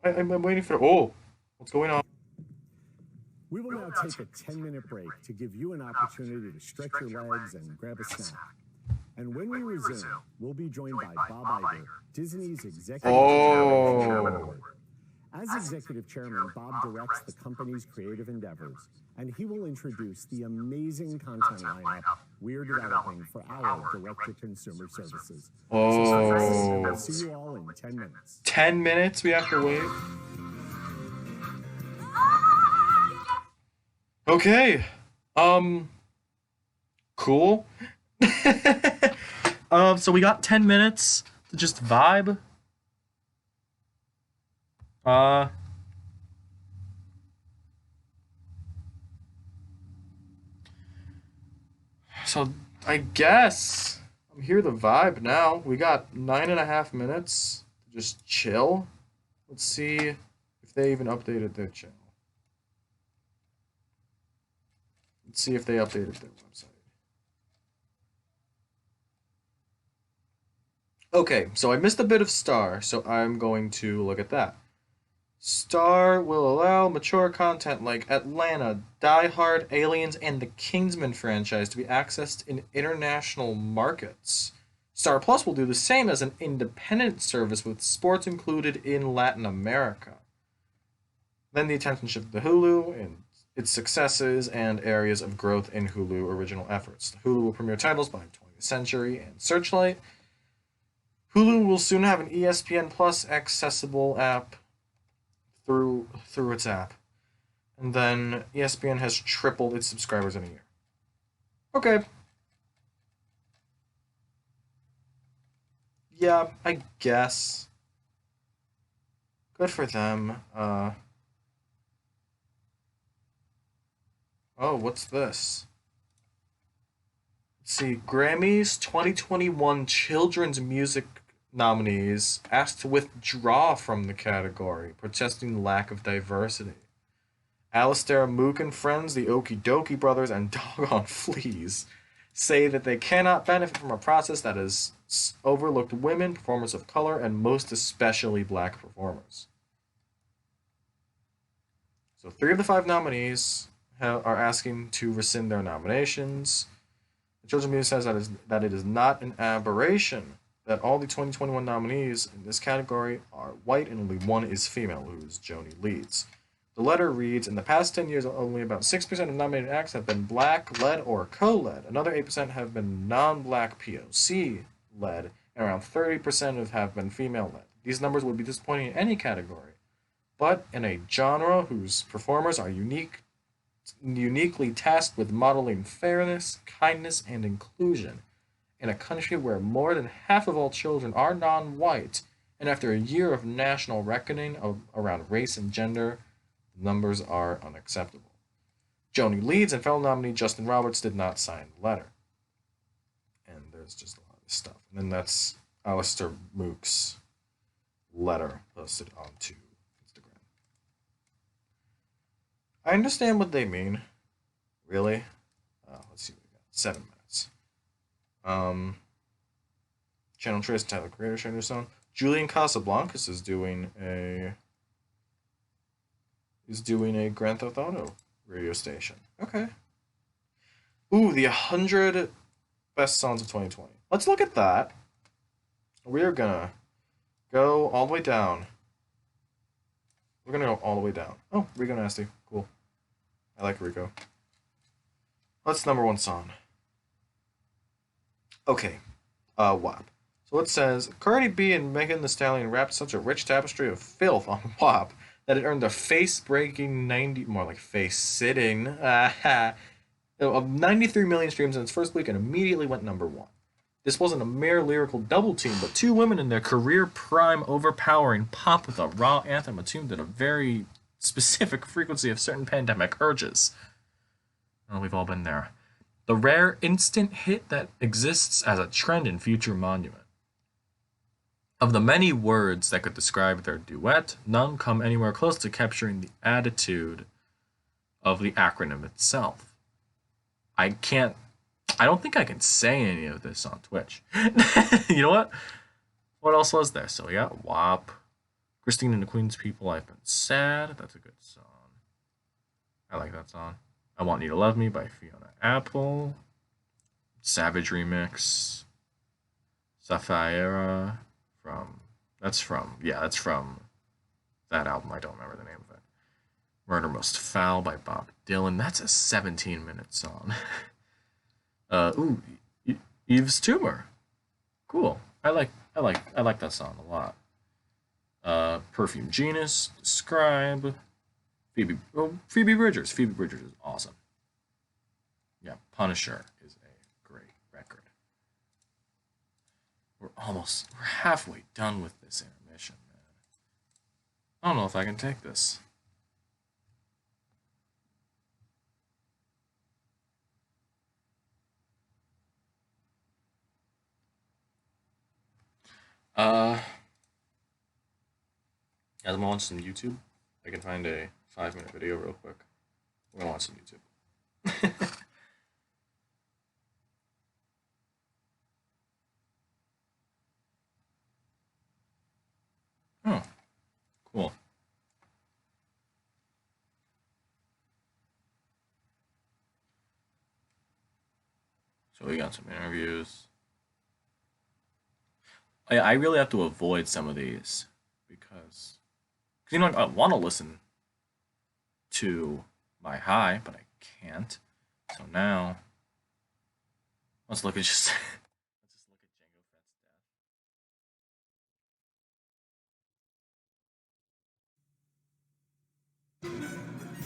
I'm waiting for... Oh, what's going on? We will now take a 10-minute break to give you an opportunity to stretch your legs and grab a snack. And when we resume, we'll be joined by Bob Iger, Disney's executive chairman. As executive chairman, Bob directs the company's creative endeavors, and he will introduce the amazing content lineup we're developing for our direct-to-consumer services. So we'll see you all in 10 minutes. 10 minutes we have to wait? Okay. Cool. So we got 10 minutes to just vibe. So I guess I'm here to vibe now. We got 9.5 minutes to just chill. Let's see if they even updated their channel. Let's see if they updated their website. Okay, so I missed a bit of Star, so I'm going to look at that. Star will allow mature content like Atlanta, Die Hard, Aliens, and the Kingsman franchise to be accessed in international markets. Star Plus will do the same as an independent service with sports included in Latin America. Then the attention shifted to Hulu and its successes and areas of growth in Hulu original efforts. Hulu will premiere titles by 20th Century and Searchlight. Hulu will soon have an ESPN Plus accessible app through its app. And then ESPN has tripled its subscribers in a year. Okay. Yeah, I guess. Good for them. Oh, what's this? Let's see. Grammys 2021 Children's Music nominees asked to withdraw from the category, protesting the lack of diversity. Alistair Mook and friends, the Okie Dokie Brothers, and Doggone Fleas say that they cannot benefit from a process that has overlooked women, performers of color, and most especially black performers. So 3 of the 5 nominees are asking to rescind their nominations. The Children's Music says that it is not an aberration that all the 2021 nominees in this category are white and only one is female, who is Joni Leeds. The letter reads, in the past 10 years, only about 6% of nominated acts have been black, led, or co-led. Another 8% have been non-black POC-led, and around 30% have been female-led. These numbers would be disappointing in any category, but in a genre whose performers are uniquely tasked with modeling fairness, kindness, and inclusion, in a country where more than half of all children are non-white, and after a year of national reckoning around race and gender, the numbers are unacceptable. Joni Leeds and fellow nominee Justin Roberts did not sign the letter. And there's just a lot of stuff. And then that's Alistair Mook's letter posted onto Instagram. I understand what they mean. Really? Let's see what we got. 7 minutes. Channel Trace, Tyler Creator, Shane Stone. Julian Casablancas is doing a Grand Theft Auto radio station. Okay. Ooh, the 100 best songs of 2020. Let's look at that. We're gonna go all the way down. We're gonna go all the way down. Oh, Rico Nasty. Cool. I like Rico. What's the number 1 song? Okay, WAP. So it says, Cardi B and Megan Thee Stallion rapped such a rich tapestry of filth on WAP that it earned a face-breaking more like face-sitting, of 93 million streams in its first week and immediately went number 1. This wasn't a mere lyrical double team, but 2 women in their career prime overpowering pop with a raw anthem attuned at a very specific frequency of certain pandemic urges. Oh, we've all been there. The rare instant hit that exists as a trend in future monument. Of the many words that could describe their duet, none come anywhere close to capturing the attitude of the acronym itself. I don't think I can say any of this on Twitch. You know what? What else was there? So we got WAP, Christine and the Queen's People, I've Been Sad. That's a good song. I like that song. I Want You to Love Me by Fiona Apple. Savage Remix. Sapphira that's from that album. I don't remember the name of it. Murder Most Foul by Bob Dylan. That's a 17-minute song. Eve's Tumor. Cool. I like that song a lot. Perfume Genus, Describe, Phoebe Bridgers. Phoebe Bridgers is awesome. Yeah, Punisher is a great record. We're halfway done with this intermission, man. I don't know if I can take this. As I'm on some YouTube, I can find a 5-minute video real quick. We're gonna watch some YouTube. Oh, cool. So we got some interviews. I really have to avoid some of these because you know I want to listen to my high, but I can't. So now let's look at just let's just look at Jango Fett's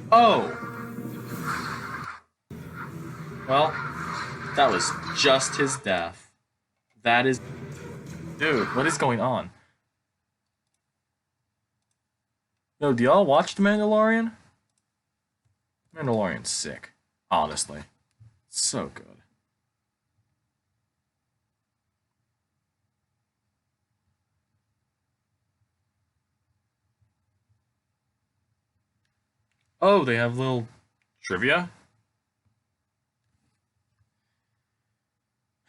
death. Oh. Well, that was just his death. That is... Dude, what is going on? Yo, do y'all watch The Mandalorian? Mandalorian's sick, honestly. It's so good. Oh, they have little trivia?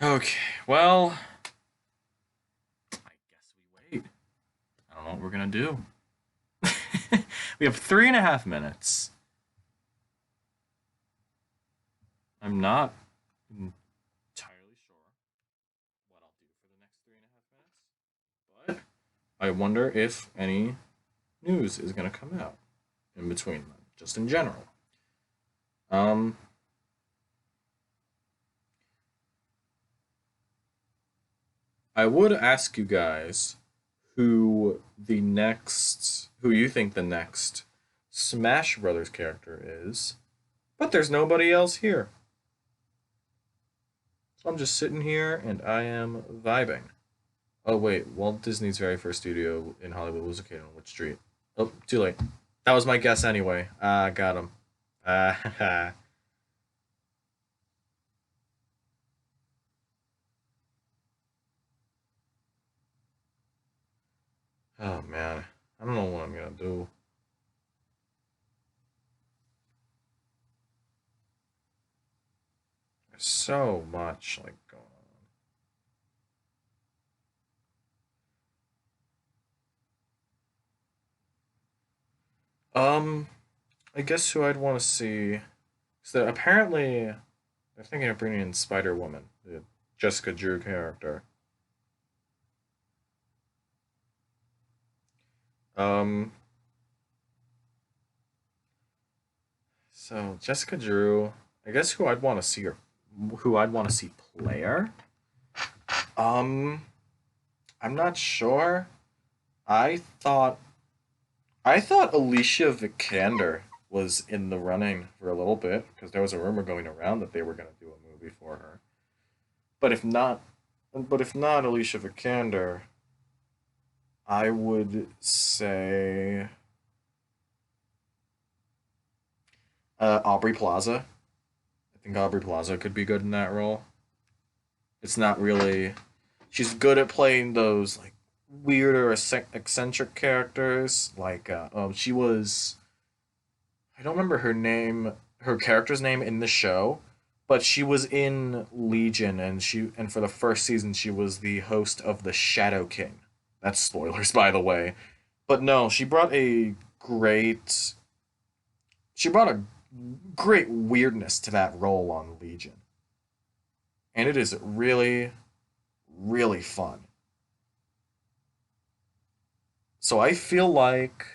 Okay, well, I guess we wait. I don't know what we're gonna do. We have 3.5 minutes. I'm not entirely sure what I'll do for the next 3.5 minutes, but I wonder if any news is gonna come out in between them, just in general. I would ask you guys who you think the next Smash Brothers character is, but there's nobody else here. So I'm just sitting here and I am vibing. Oh wait, Walt Disney's very first studio in Hollywood was located on which street? Oh, too late. That was my guess anyway. Got him. Oh man, I don't know what I'm gonna do. There's so much like going on. I guess who I'd want to see. So apparently, they're thinking of bringing in Spider-Woman, the Jessica Drew character. So Jessica Drew, I guess who I'd want to see play her. I'm not sure. I thought Alicia Vikander was in the running for a little bit because there was a rumor going around that they were going to do a movie for her. But if not Alicia Vikander, I would say Aubrey Plaza. I think Aubrey Plaza could be good in that role. It's not really... She's good at playing those like weirder, eccentric characters. Like, she was... I don't remember her character's name in the show, but she was in Legion, and for the first season, she was the host of the Shadow King. That's spoilers, by the way. But no, she brought a great weirdness to that role on Legion. And it is really, really fun. So I feel like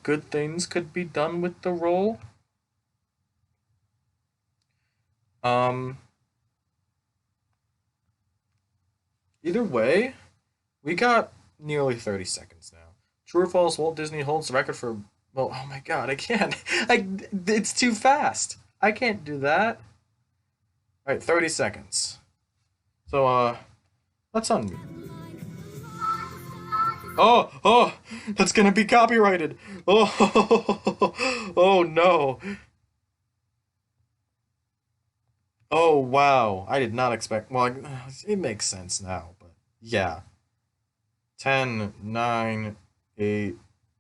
good things could be done with the role. Either way, we got nearly 30 seconds now. True or false, Walt Disney holds the record for... Well, oh my god, I can't. It's too fast. I can't do that. Alright, 30 seconds. So, let's unmute. Oh, that's gonna be copyrighted. Oh no. Oh, wow. I did not expect... Well, it makes sense now, but yeah. 10, 9, 8,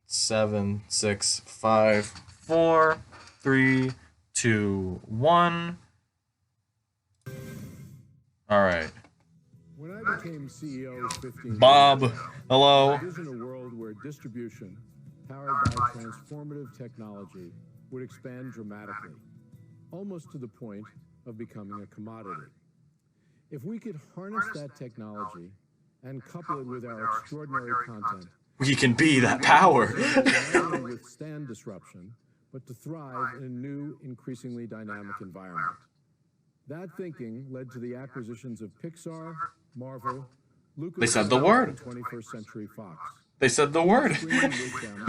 7, 6, 5, 4, 3, 2, 1. All right. When I became CEO 15 Bob, years ago, hello. I envisioned a world where distribution, powered by transformative technology, would expand dramatically, almost to the point of becoming a commodity. If we could harness that technology and couple it with our extraordinary content, We can be that power. not only withstand disruption, but to thrive in a new, increasingly dynamic environment. That thinking led to the acquisitions of Pixar, Marvel, Lucasfilm, They said the word. and 21st Century Fox. They said the word.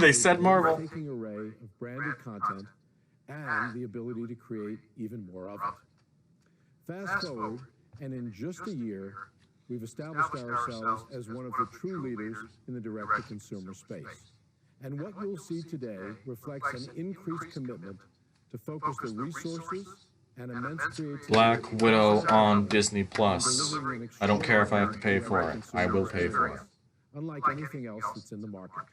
They said Marvel. Taking array of branded content and the ability to create even more of it. Fast forward, and in just a year, we've established ourselves as one of the true leaders in the direct-to-consumer space. And what you'll see today reflects an increased commitment to focus the resources and immense creativity. Black Widow on Disney Plus. I don't care if I have to pay for it. I will pay for it. Unlike anything else that's in the market.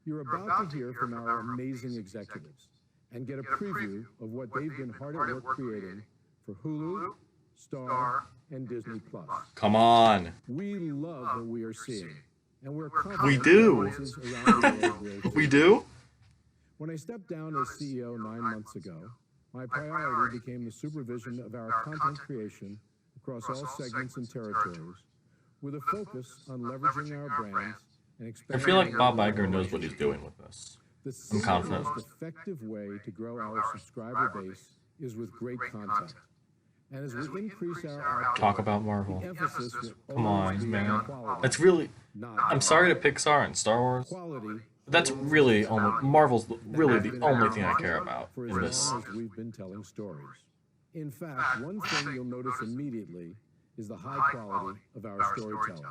You're about to hear from our amazing executives and get a preview of what they've been hard at work creating for Hulu, Star, and Disney Plus. Come on. We love what we are seeing, and we're confident We do. that voices around the world will too. We do? When I stepped down as CEO 9 months ago, my priority became the supervision of our content creation across all segments and territories, with a focus on leveraging our brands and I expanding. feel like Bob Iger knows what he's doing with this. The I'm confident. most effective way to grow our subscriber base is with great content. And as we increase our output, Talk about Marvel. the emphasis will Come always on, be man. quality, That's really... not I'm sorry to Pixar and Star Wars. quality. That's really only... Marvel's really the only thing I care about For as in this. long as we've been telling stories. In fact, one thing you'll notice immediately is the high quality of our storytelling.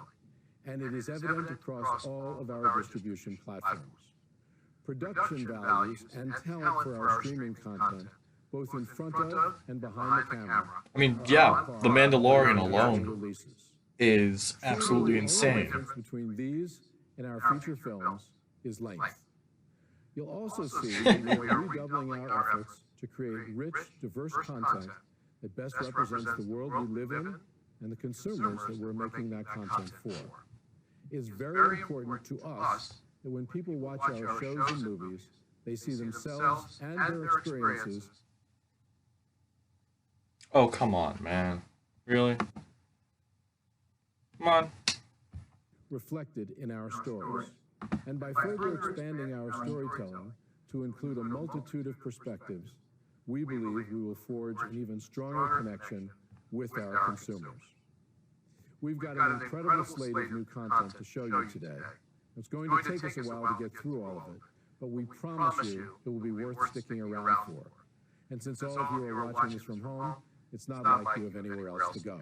And it is evident across all of our distribution platforms. Production values and talent for our streaming content, both in front of and behind the camera. I mean, yeah, The Mandalorian are alone releases. is absolutely The only insane. difference between these and our feature films is length. You'll also see that we are redoubling our efforts to create rich, diverse content that best represents the world we live in and the consumers that we're making that content for. It's very important to us that when people watch our shows and movies, they see themselves and their experiences. Oh, come on, man. Really? Come on. Reflected in our stories. And by further expanding our storytelling to include a multitude of perspectives, we believe we will forge an even stronger connection with our consumers. We've got an incredible slate of new content to show you today. It's going to take us a while to get through all of it, but we promise you it will be worth sticking around for. And since all of you are watching this from home, it's not like you have anywhere else to go.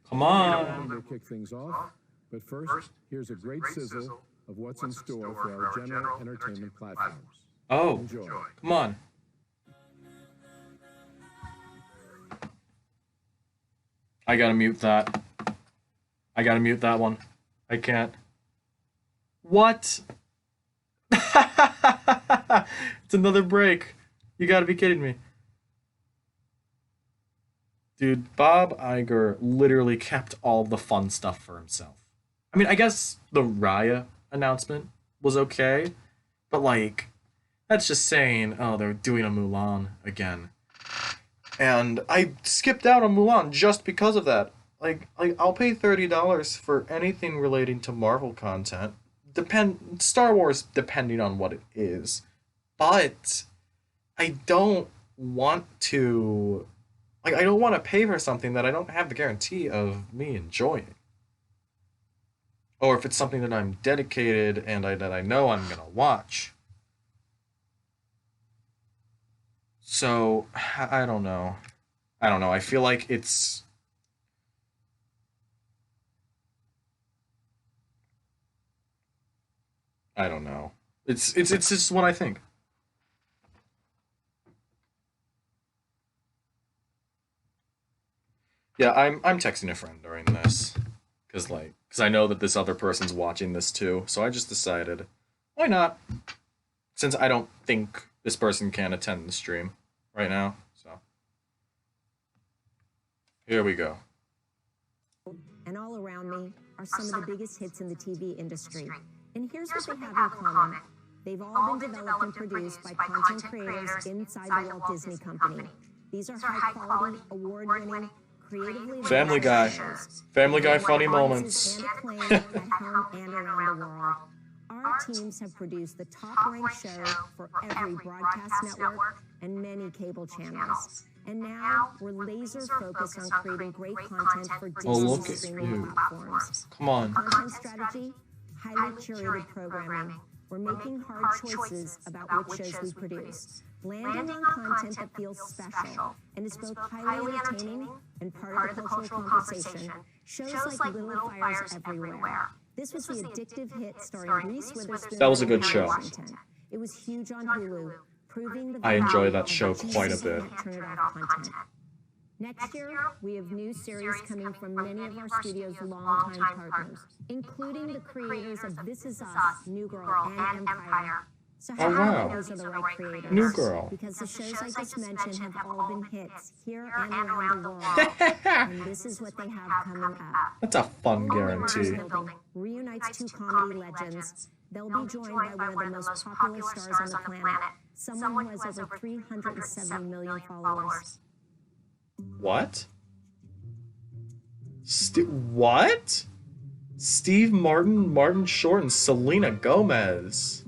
Come on. We'll kick things off, but first, here's a great sizzle of what's in store for our general entertainment platforms. Oh, Enjoy. come on. I gotta mute that. I gotta mute that one. I can't. What? It's another break. You gotta be kidding me. Dude, Bob Iger literally kept all the fun stuff for himself. I mean, I guess the Raya announcement was okay, but like, That's just saying, oh, they're doing a Mulan again. And I skipped out on Mulan just because of that. Like I'll pay $30 for anything relating to Marvel content. Star Wars depending on what it is. But I don't want to I don't want to pay for something that I don't have the guarantee of me enjoying. Or if it's something that I'm dedicated and that I know I'm going to watch. So, I don't know. I feel like it's... I don't know. It's just what I think. Yeah, I'm texting a friend during this. Because I know that this other person's watching this too. So I just decided, why not? Since I don't think this person can attend the stream right now. So here we go. And all around me are some of the biggest hits in the TV industry. And here's what they have in common. They've all been developed and produced by content creators inside the Walt Disney Company. These are high-quality, award-winning, creatively Family Guy. Family Guy funny moments. And acclaim at home and around the world. Our teams have produced the top-ranked show for every broadcast network and many cable channels. And now we're laser-focused on creating great content for Disney streaming platforms. Come on. Content strategy, highly curated programming. We're making hard choices about which shows we produce. Landing on content that feels special and is both highly entertaining and part of the cultural conversation. Shows like Little Fires Everywhere. This was the addictive hit starring Reese Witherspoon. That was a good show. Washington. It was huge on Hulu, proving the I enjoy that value show of quite a bit. Turn It Off content. Next year, we have new series coming from many of our studio's longtime partners, including the creators of This Is Us, New Girl, and Empire. So how wow. those are the right creators? New Girl. Because the shows I just mentioned have all been hits here and around the world. And this is what they have coming up. That's a fun guarantee. Reunites two comedy legends. They'll be joined by one of the most popular stars on the planet, someone who has over 370 million followers. What? What? Steve Martin, Martin Short, and Selena Gomez.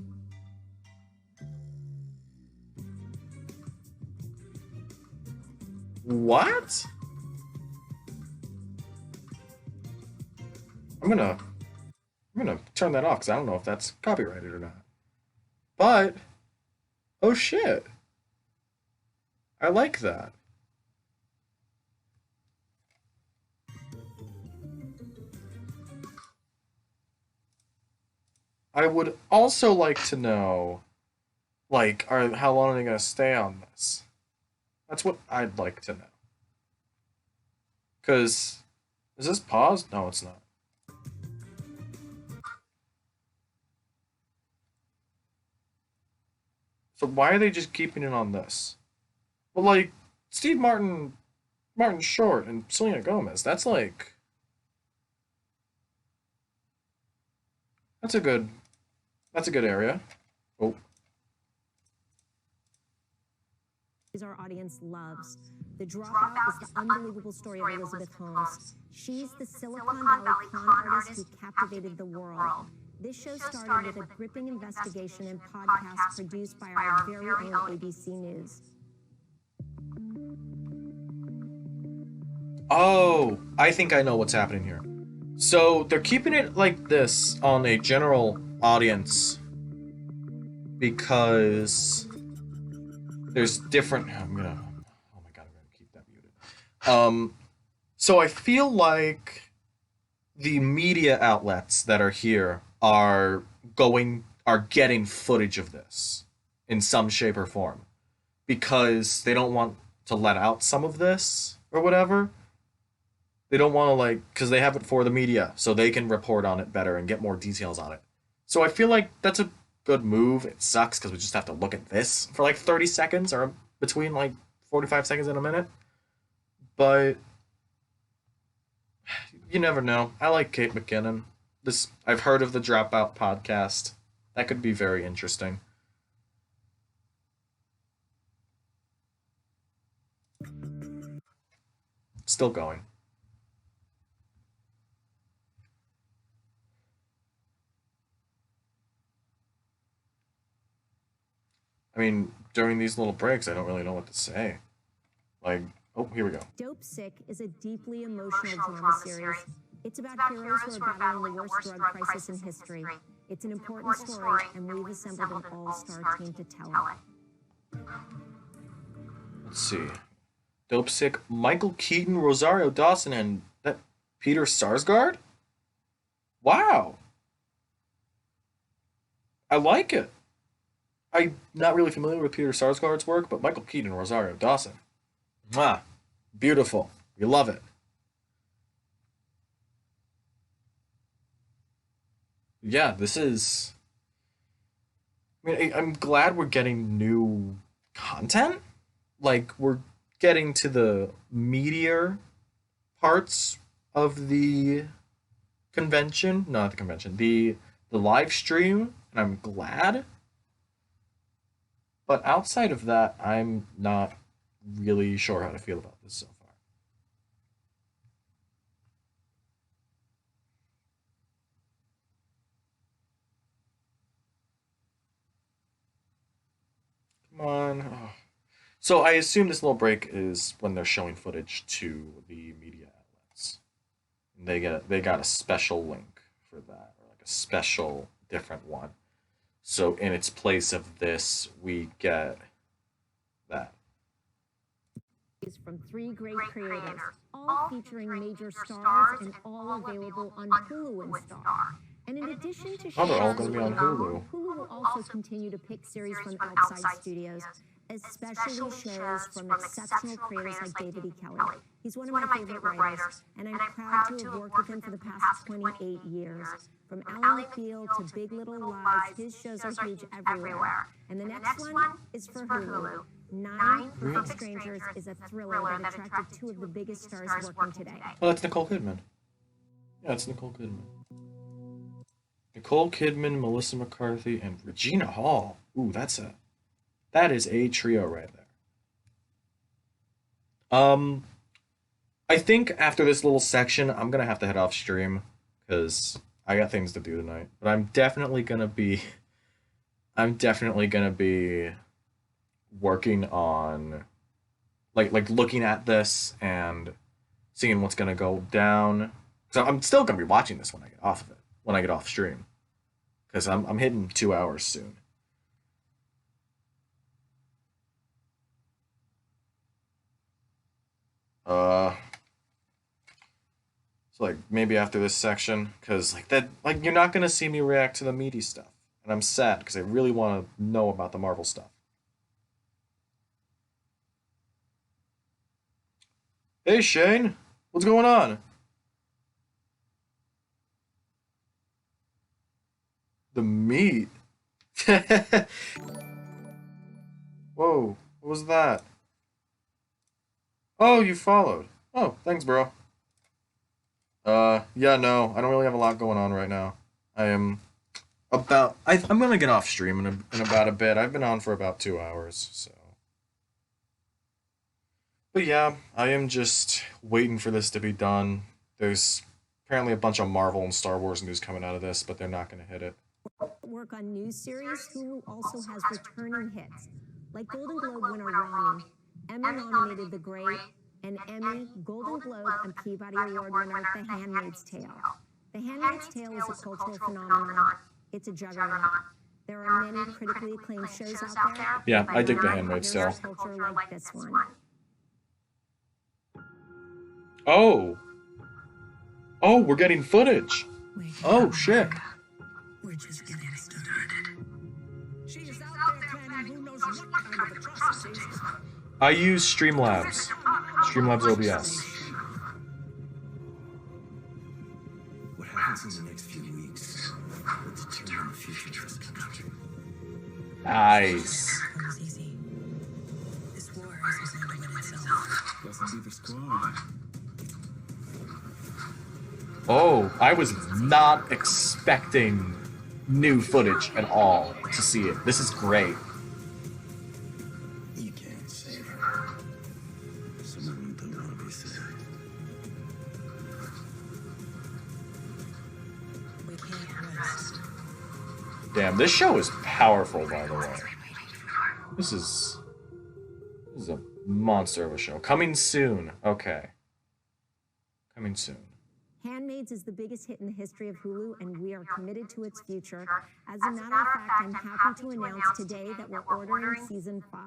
What? I'm gonna turn that off because I don't know if that's copyrighted or not. But, oh shit. I like that. I would also like to know, like, how long are they going to stay on this? That's what I'd like to know. Because, is this paused? No, it's not. So why are they just keeping it on this? Well, like, Steve Martin, Martin Short, and Selena Gomez, that's like... That's a good area. Oh. Our audience loves. The Dropout is the unbelievable story of Elizabeth Holmes. She's the Silicon Valley con artist who captivated the world. This show started with a gripping investigation and podcast produced by our very own ABC News. Oh, I think I know what's happening here. So they're keeping it like this on a general audience because there's different. Oh my god, I'm gonna keep that muted. So I feel like the media outlets that are here are getting footage of this in some shape or form because they don't want to let out some of this or whatever. They don't want to, because they have it for the media, so they can report on it better and get more details on it. So I feel like that's a good move. It sucks because we just have to look at this for 30 seconds or between 45 seconds and a minute. But you never know. I like Kate McKinnon. I've heard of the Dropout podcast. That could be very interesting. still going. I mean, during these little breaks, I don't really know what to say. Like, oh, here we go. Dope Sick is a deeply emotional drama series. It's about heroes who are battling the worst drug crisis in history. It's an important story, and we've assembled an all-star team to tell it. Let's see. Dope Sick, Michael Keaton, Rosario Dawson, and that Peter Sarsgaard? Wow. I like it. I'm not really familiar with Peter Sarsgaard's work, but Michael Keaton and Rosario Dawson. Mwah. Beautiful. We love it. Yeah, this is... I mean, I'm glad we're getting new content. Like, we're getting to the meatier parts of the convention. Not the convention. The live stream, and I'm glad. But outside of that, I'm not really sure how to feel about this so far. Come on. Oh. So I assume this little break is when they're showing footage to the media outlets. And they got a special link for that, or like a special different one. So in its place of this, we get that. From 3 great creators, all featuring major stars and all available on Hulu and Star. And in addition to they're all going to be on Hulu. Hulu will also continue to pick series from outside studios, especially shows from exceptional creators like David E. Kelly. He's one of my favorite writers, and I'm proud to have worked with him for the past 28 years. From Ally McBeal to Big Little Lies, his shows are huge everywhere. And the next one is for Hulu. 9 Perfect Strangers is a thriller that attracted 2 of the biggest stars working today. Oh, that's Nicole Kidman. Yeah, it's Nicole Kidman. Nicole Kidman, Melissa McCarthy, and Regina Hall. Ooh, that is a trio right there. I think after this little section, I'm gonna have to head off stream because I got things to do tonight. But I'm definitely gonna be working on like looking at this and seeing what's gonna go down. So I'm still gonna be watching this when I get off of it, when I get off stream, because I'm hitting 2 hours soon. So like maybe after this section, because like you're not gonna see me react to the meaty stuff, and I'm sad because I really want to know about the Marvel stuff. Hey Shane, what's going on? The meat. Whoa, what was that? Oh, you followed. Oh, thanks, bro. Yeah, no, I don't really have a lot going on right now. I'm gonna get off stream in about a bit. I've been on for about 2 hours, so. But yeah, I am just waiting for this to be done. There's apparently a bunch of Marvel and Star Wars news coming out of this, but they're not gonna hit it. Work on new series, Hulu also has returning hits, like Golden Globe winner Rami, Emmy-nominated The Great, and Emmy, Golden Globe, and Peabody Award winner The Handmaid's Tale. The Handmaid's Tale is a cultural phenomenon. It's a juggernaut. There are many critically acclaimed shows out there. Yeah, I dig The Handmaid's Tale. Culture like this one. Oh, we're getting footage. Oh shit. We're just getting started. She's out there planning who knows what kind of atrocities. I use Streamlabs. Streamlabs OBS. What happens in the next few weeks will determine the future of this country. Nice. This war is handling itself. Doesn't be the squad. Oh, I was not expecting new footage at all to see it. This is great. You can't save her. Some of them don't want to be saved. Damn, this show is powerful, by the way. This is a monster of a show. Coming soon. Okay. Coming soon. Handmaids is the biggest hit in the history of Hulu, and we are committed to its future. As a matter of fact, I'm happy to announce today that we're ordering season 5.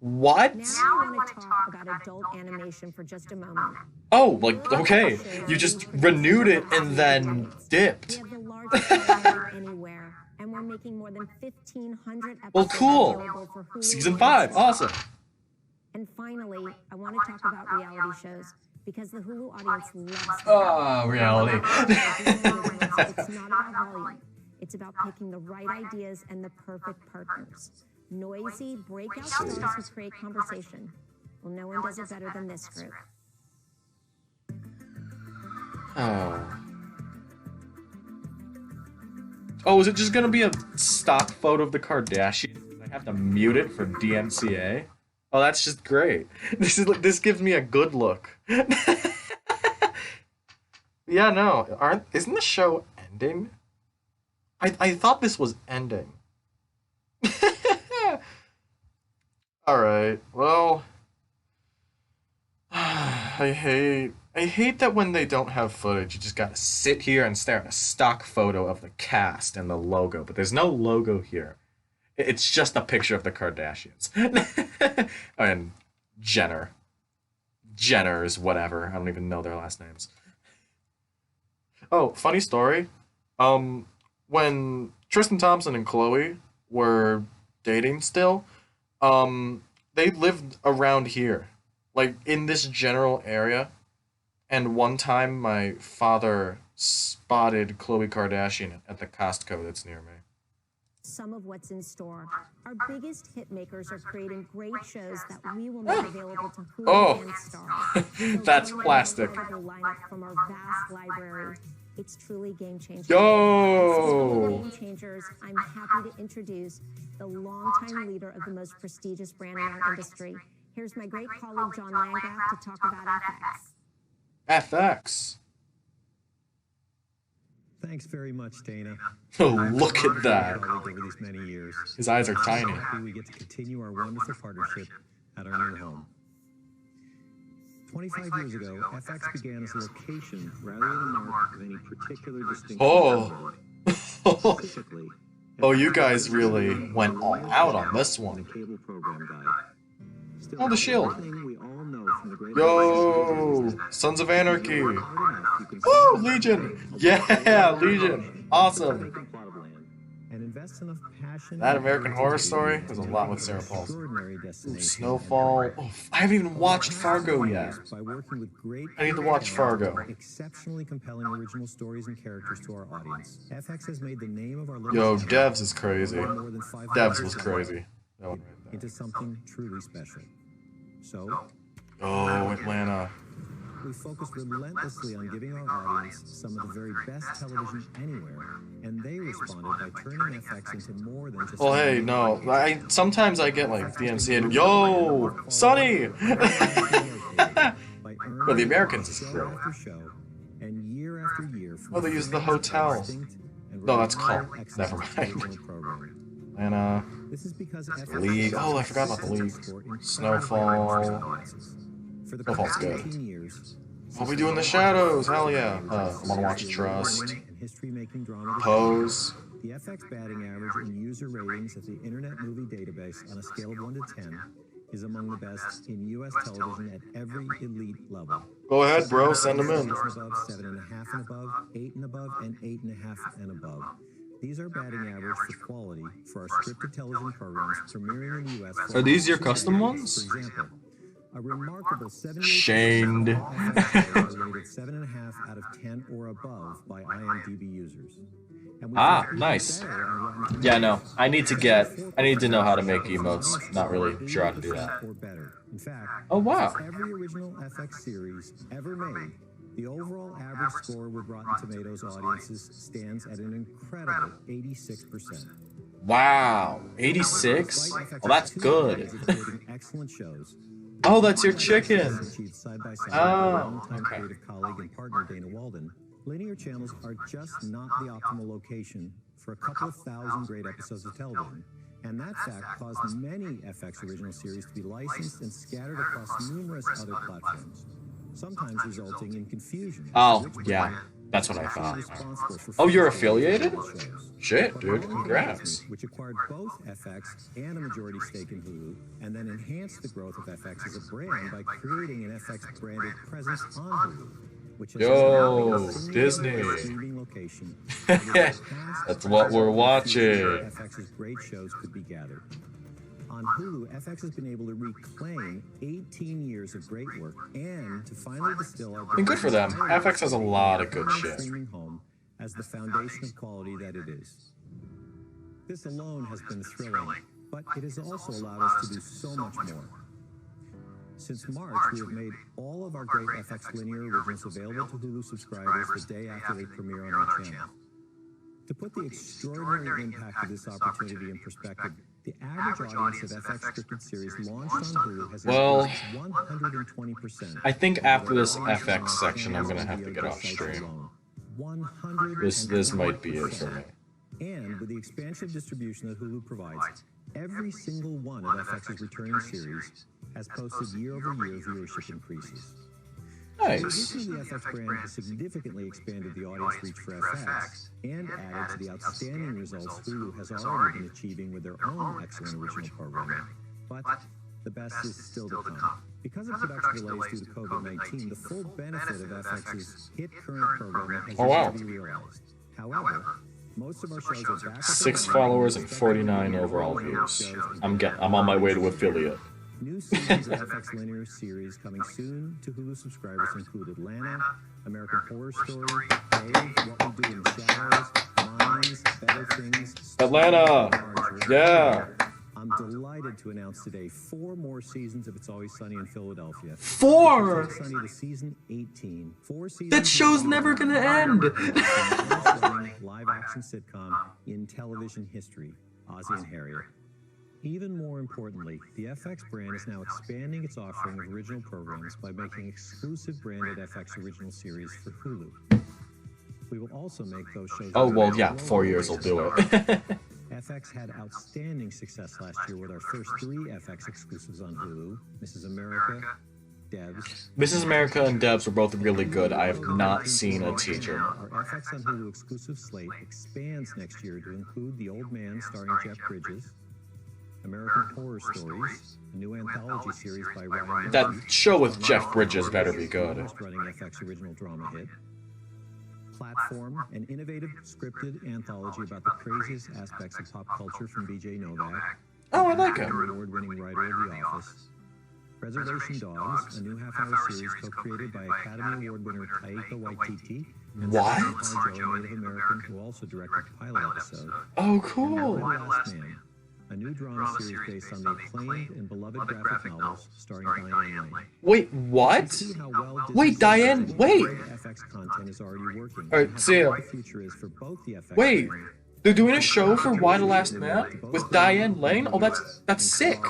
What? Now I want to talk about adult animation for just a moment. Oh, like, okay. You just renewed it and then dipped. We have the largest library anywhere, and we're making more than 1,500 episodes Well, cool. available for Hulu. Season 5. Awesome. And finally, I want to talk about reality shows, because the Hulu audience loves them. Oh, reality. It's not about volume. It's about picking the right ideas and the perfect partners. Noisy, breakout stars who create conversation. Well, no one does it better than this group. Oh. Oh, is it just gonna be a stock photo of the Kardashians? I have to mute it for DMCA? Oh, that's just great. This gives me a good look. Yeah, no, isn't the show ending? I thought this was ending. Alright, well, I hate that when they don't have footage, you just gotta sit here and stare at a stock photo of the cast and the logo, but there's no logo here. It's just a picture of the Kardashians. And Jenners, whatever. I don't even know their last names. Oh, funny story. When Tristan Thompson and Chloe were dating still, they lived around here, like in this general area. And one time my father spotted Khloe Kardashian at the Costco that's near me. Some of what's in store. Our biggest hit makers are creating great shows that we will make available to Hulu and Star. That's plastic. Lineup from our vast library. It's truly game changing. Yo! Game changers. I'm happy to introduce the longtime leader of the most prestigious brand in our industry. Here's my great colleague John Landgraf to talk about FX. FX. Thanks very much, Dana. Oh, look at that. Over these many years. His eyes are tiny. We get to continue our wonderful partnership at our new home. 25 years ago, FX began as a location rather than a mark of any particular distinction. Oh. Oh, you guys really went all out on this one. Oh, the shield. Yo, Sons of Anarchy. Woo, Legion. Yeah, Legion. Awesome. That American Horror Story. There's a lot with Sarah Paulson. Ooh, Snowfall. Oh, I haven't even watched Fargo yet. I need to watch Fargo. Exceptionally compelling original stories and characters to our audience. FX has made the name of our Yo, Devs is crazy. Devs was crazy. That one right there. Into something truly special. So, oh, Atlanta. We focus relentlessly on giving our audience some of the very best television anywhere, and they responded by turning FX into more than just. Well, hey, no. Sometimes I get like DMCA. Yo, Sonny. Well, the Americans is great. And year after year. Oh, they use the hotels. No, that's called. Never mind. Atlanta. League. Oh, I forgot about the League. Snowfall. Snowfall's good. What we do in the shadows? Hell yeah. I want to watch Trust. Pose. The FX batting average in user ratings at the Internet Movie Database on a scale of 1 to 10 is among the best in U.S. television at every elite level. Go ahead, bro. Send them in. Above, 7.5 and above, 8 and above, and 8.5 and above. These are batting average for quality for our scripted television programs premiering in the U.S. Are these your custom ones? For example, a remarkable 78% shamed. rated 7.5 out of 10 or above by IMDb users. Nice. Yeah, no. I need to know how to make emotes. Not really sure how to do that. In fact, oh wow. Every original FX series ever made, the overall average score with Rotten Tomatoes audiences stands at an incredible 86%. Wow, 86? Well, that's good. Excellent shows. Oh, that's your chicken. Oh, creative colleague and partner Dana Walden. Linear channels are just not the optimal location for a couple of thousand great episodes of television. And that fact caused many FX original series to be licensed and scattered across numerous other platforms, sometimes resulting in confusion. Oh, yeah. That's what I thought. Oh, you're affiliated? Shit, dude. Congrats. Which acquired both FX and a majority stake in Hulu, and then enhanced the growth of FX as a brand by creating an FX-branded presence on Hulu, which is Disney. Location. That's what we're watching. FX's great shows could be gathered. On Hulu, FX has been able to reclaim 18 years of great work and to finally distill our... And good for them. FX has a lot of good shit. Home as the foundation of quality that it is. This alone has been thrilling, but it has also allowed us to do so much more. Since March, we have made all of our great FX linear originals available to Hulu subscribers the day after they premiere on our channel. To put the extraordinary impact of this opportunity in perspective, the average audience of FX scripted series launched on Hulu has increased 120%. I think after this FX section, I'm gonna have to get off stream. This might be it for me. And with the expansive distribution that Hulu provides, every single one of FX's returning series has posted year-over-year viewership increases. Nice. The FX brand has significantly expanded the audience reach for FX and added to the outstanding results Hulu has already been achieving with their own excellent original programming. But the best is still to come. Because of production delays due to COVID-19, the full benefit of FX's hit current programming has yet to be realized. However, most of our shows are back. 6 followers and 49 overall views. I'm on my way to affiliate. New seasons of FX linear series coming soon to Hulu subscribers include Atlanta, American Horror Story, Dave, What We Do in the Shadows, Minds, Better Things, Atlanta! Yeah! I'm delighted to announce today 4 more seasons of It's Always Sunny in Philadelphia. 4! It's Sunny to season 18. 4 seasons. That show's never gonna end! Live-action sitcom in television history, Ozzie and Harriet. Even more importantly, the FX brand is now expanding its offering of original programs by making exclusive branded FX original series for Hulu. We will also make those shows... Oh, well, yeah, 4 years will do it. FX had outstanding success last year with our first 3 FX exclusives on Hulu, Mrs. America, Devs. Mrs. America and Devs were both really good. I have not seen a teacher. Our FX on Hulu exclusive slate expands next year to include The Old Man starring Jeff Bridges, American Horror Stories, a new anthology series by Ryan. That show with Jeff Bridges better be good. Running FX original drama hit. Platform, an innovative scripted anthology about the craziest aspects of pop culture from BJ Novak. Oh, I like him. Award-winning writer of The Office. Reservation Dogs, a new half-hour series co-created by Academy Award winner Taika Waititi. What? Joe, Native American, who also directed the pilot episode. Oh, cool. Last Man, a new drama series based on the acclaimed and beloved graphic novels starring Diane Lane. Wait, what? Wait, Diane, wait! FX content is already working. Alright, see ya. Wait, they're doing a show for Why the Last Man with Diane Lane? Oh, that's sick.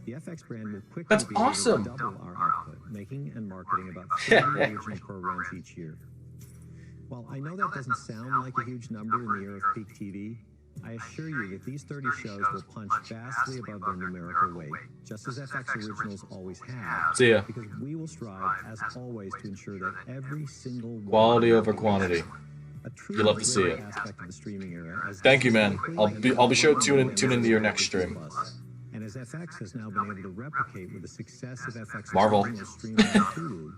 The FX brand will quickly That's be awesome. able to double our output, making and marketing about 30 original programs each year. While I know that doesn't sound like a huge number in the era of peak TV, I assure you that these 30 shows will punch vastly above their numerical weight, just as FX originals always have. See ya. Because we will strive, as always, to ensure that every single Quality over quantity. You love to see it. Thank you, man. I'll be sure to tune into your next stream. And as FX has now been able to replicate with the success of FX Marvel. streaming on Hulu,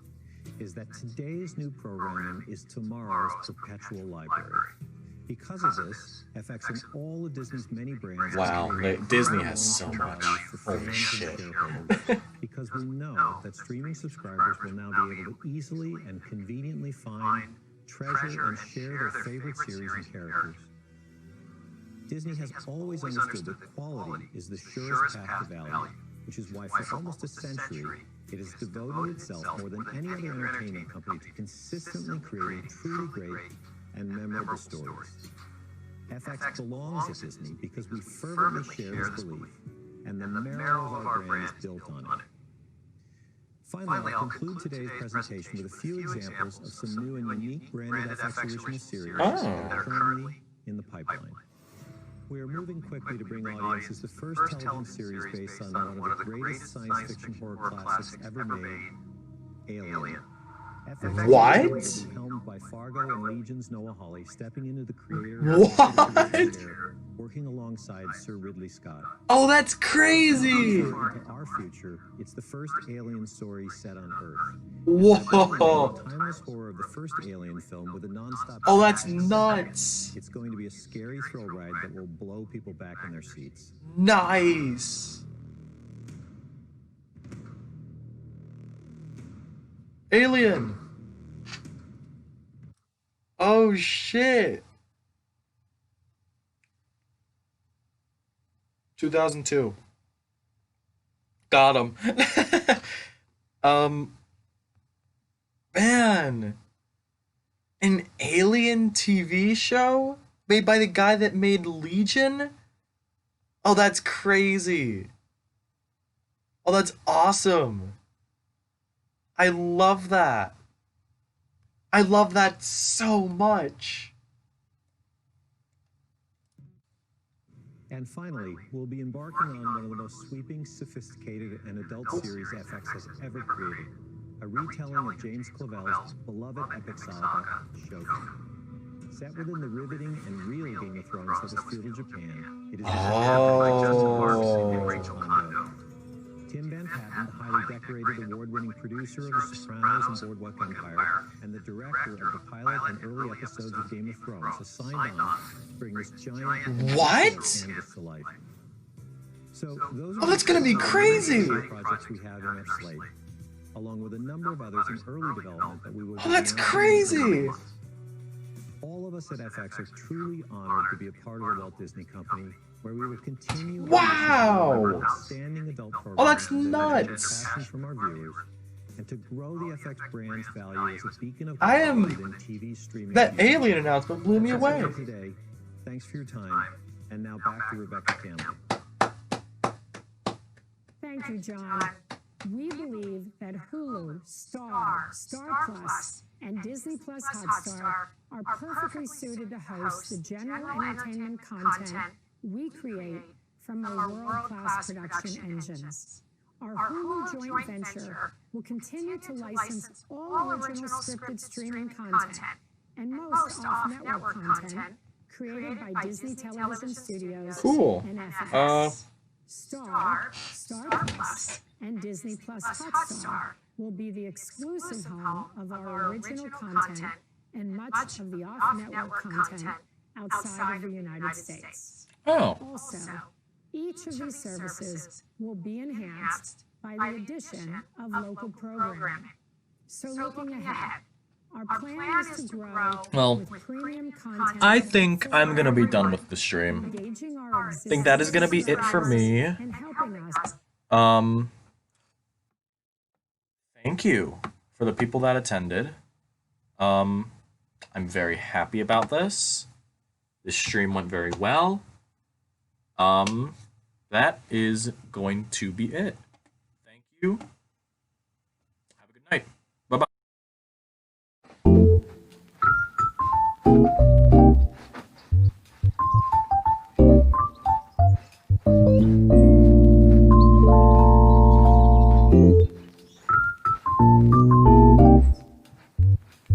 is that today's new programming is tomorrow's perpetual library. Because of this, FX and all of Disney's many brands... Wow, Disney has so much. Holy shit. Because we know that streaming subscribers will now be able to easily and conveniently find, treasure, and share their favorite series and characters. Disney has always understood that quality is the surest path to value, which is why for almost a century, it has devoted itself more than any other entertainment company to consistently creating truly great and memorable stories. FX belongs at Disney because we fervently share this belief, and the marrow of our brand is built on it. Finally, I'll conclude today's presentation with a few examples of some new and unique branded FX original series that are currently in the pipeline. We are moving quickly to bring audiences the first television series based on one of the greatest science fiction horror classics ever made, Alien. FX What? will be helmed by Fargo and Legion's Noah Hawley, stepping into the creator What? working alongside Sir Ridley Scott. Oh, that's crazy! Into our future, it's the first Alien story set on Earth. Whoa! The timeless horror of the first Alien film with a non-stop. Oh, that's nuts! It's going to be a scary thrill ride that will blow people back in their seats. Nice! Alien! Oh shit! 2002. Got him. Man. An Alien TV show made by the guy that made Legion? Oh, that's crazy. Oh, that's awesome. I love that. I love that so much. And finally, we'll be embarking on one of the most sweeping, sophisticated, and adult series FX has ever created. A retelling of James Clavell's beloved epic saga, Shogun. Set within the riveting and real Game of Thrones that was feudal Japan, it is Tim Van Patten, the highly decorated award-winning producer of The Sopranos and Boardwalk Empire, and the director of the pilot and early episodes of Game of Thrones, has signed on to bring this giant canvas to life. So those are that's gonna be crazy! projects we have in our slate, along with a number of others in early development that we will. Oh, that's crazy! All of us at FX are truly honored to be a part of the Walt Disney Company, where we will continue. Wow! Outstanding adult programs. Oh, that's nuts! Passion from our viewers, and to grow the FX brand's value as a beacon of I am. TV streaming. That Alien announcement blew me away. Today, thanks for your time, and now back to Rebecca Campbell. Thank you, John. We believe that Hulu, Star, Star Plus, and Disney Plus Hotstar are perfectly suited to host the general entertainment content we create from our world-class production engines. Our Hulu joint venture will continue to license all original scripted streaming content and most off-network content created by Disney Television Studios and FX. Star, Star Plus, and Disney Plus Hotstar will be the exclusive home of our original content and much of the off-network content outside of the United States. Oh. Also, each of these services will be enhanced by the addition of local programming. So looking ahead, our plan is to grow with premium content. I think I'm gonna be done with the stream. I think that is gonna be it for me. Thank you for the people that attended. I'm very happy about this. This stream went very well. That is going to be it. Thank you. Have a good night. Bye-bye. Thank you.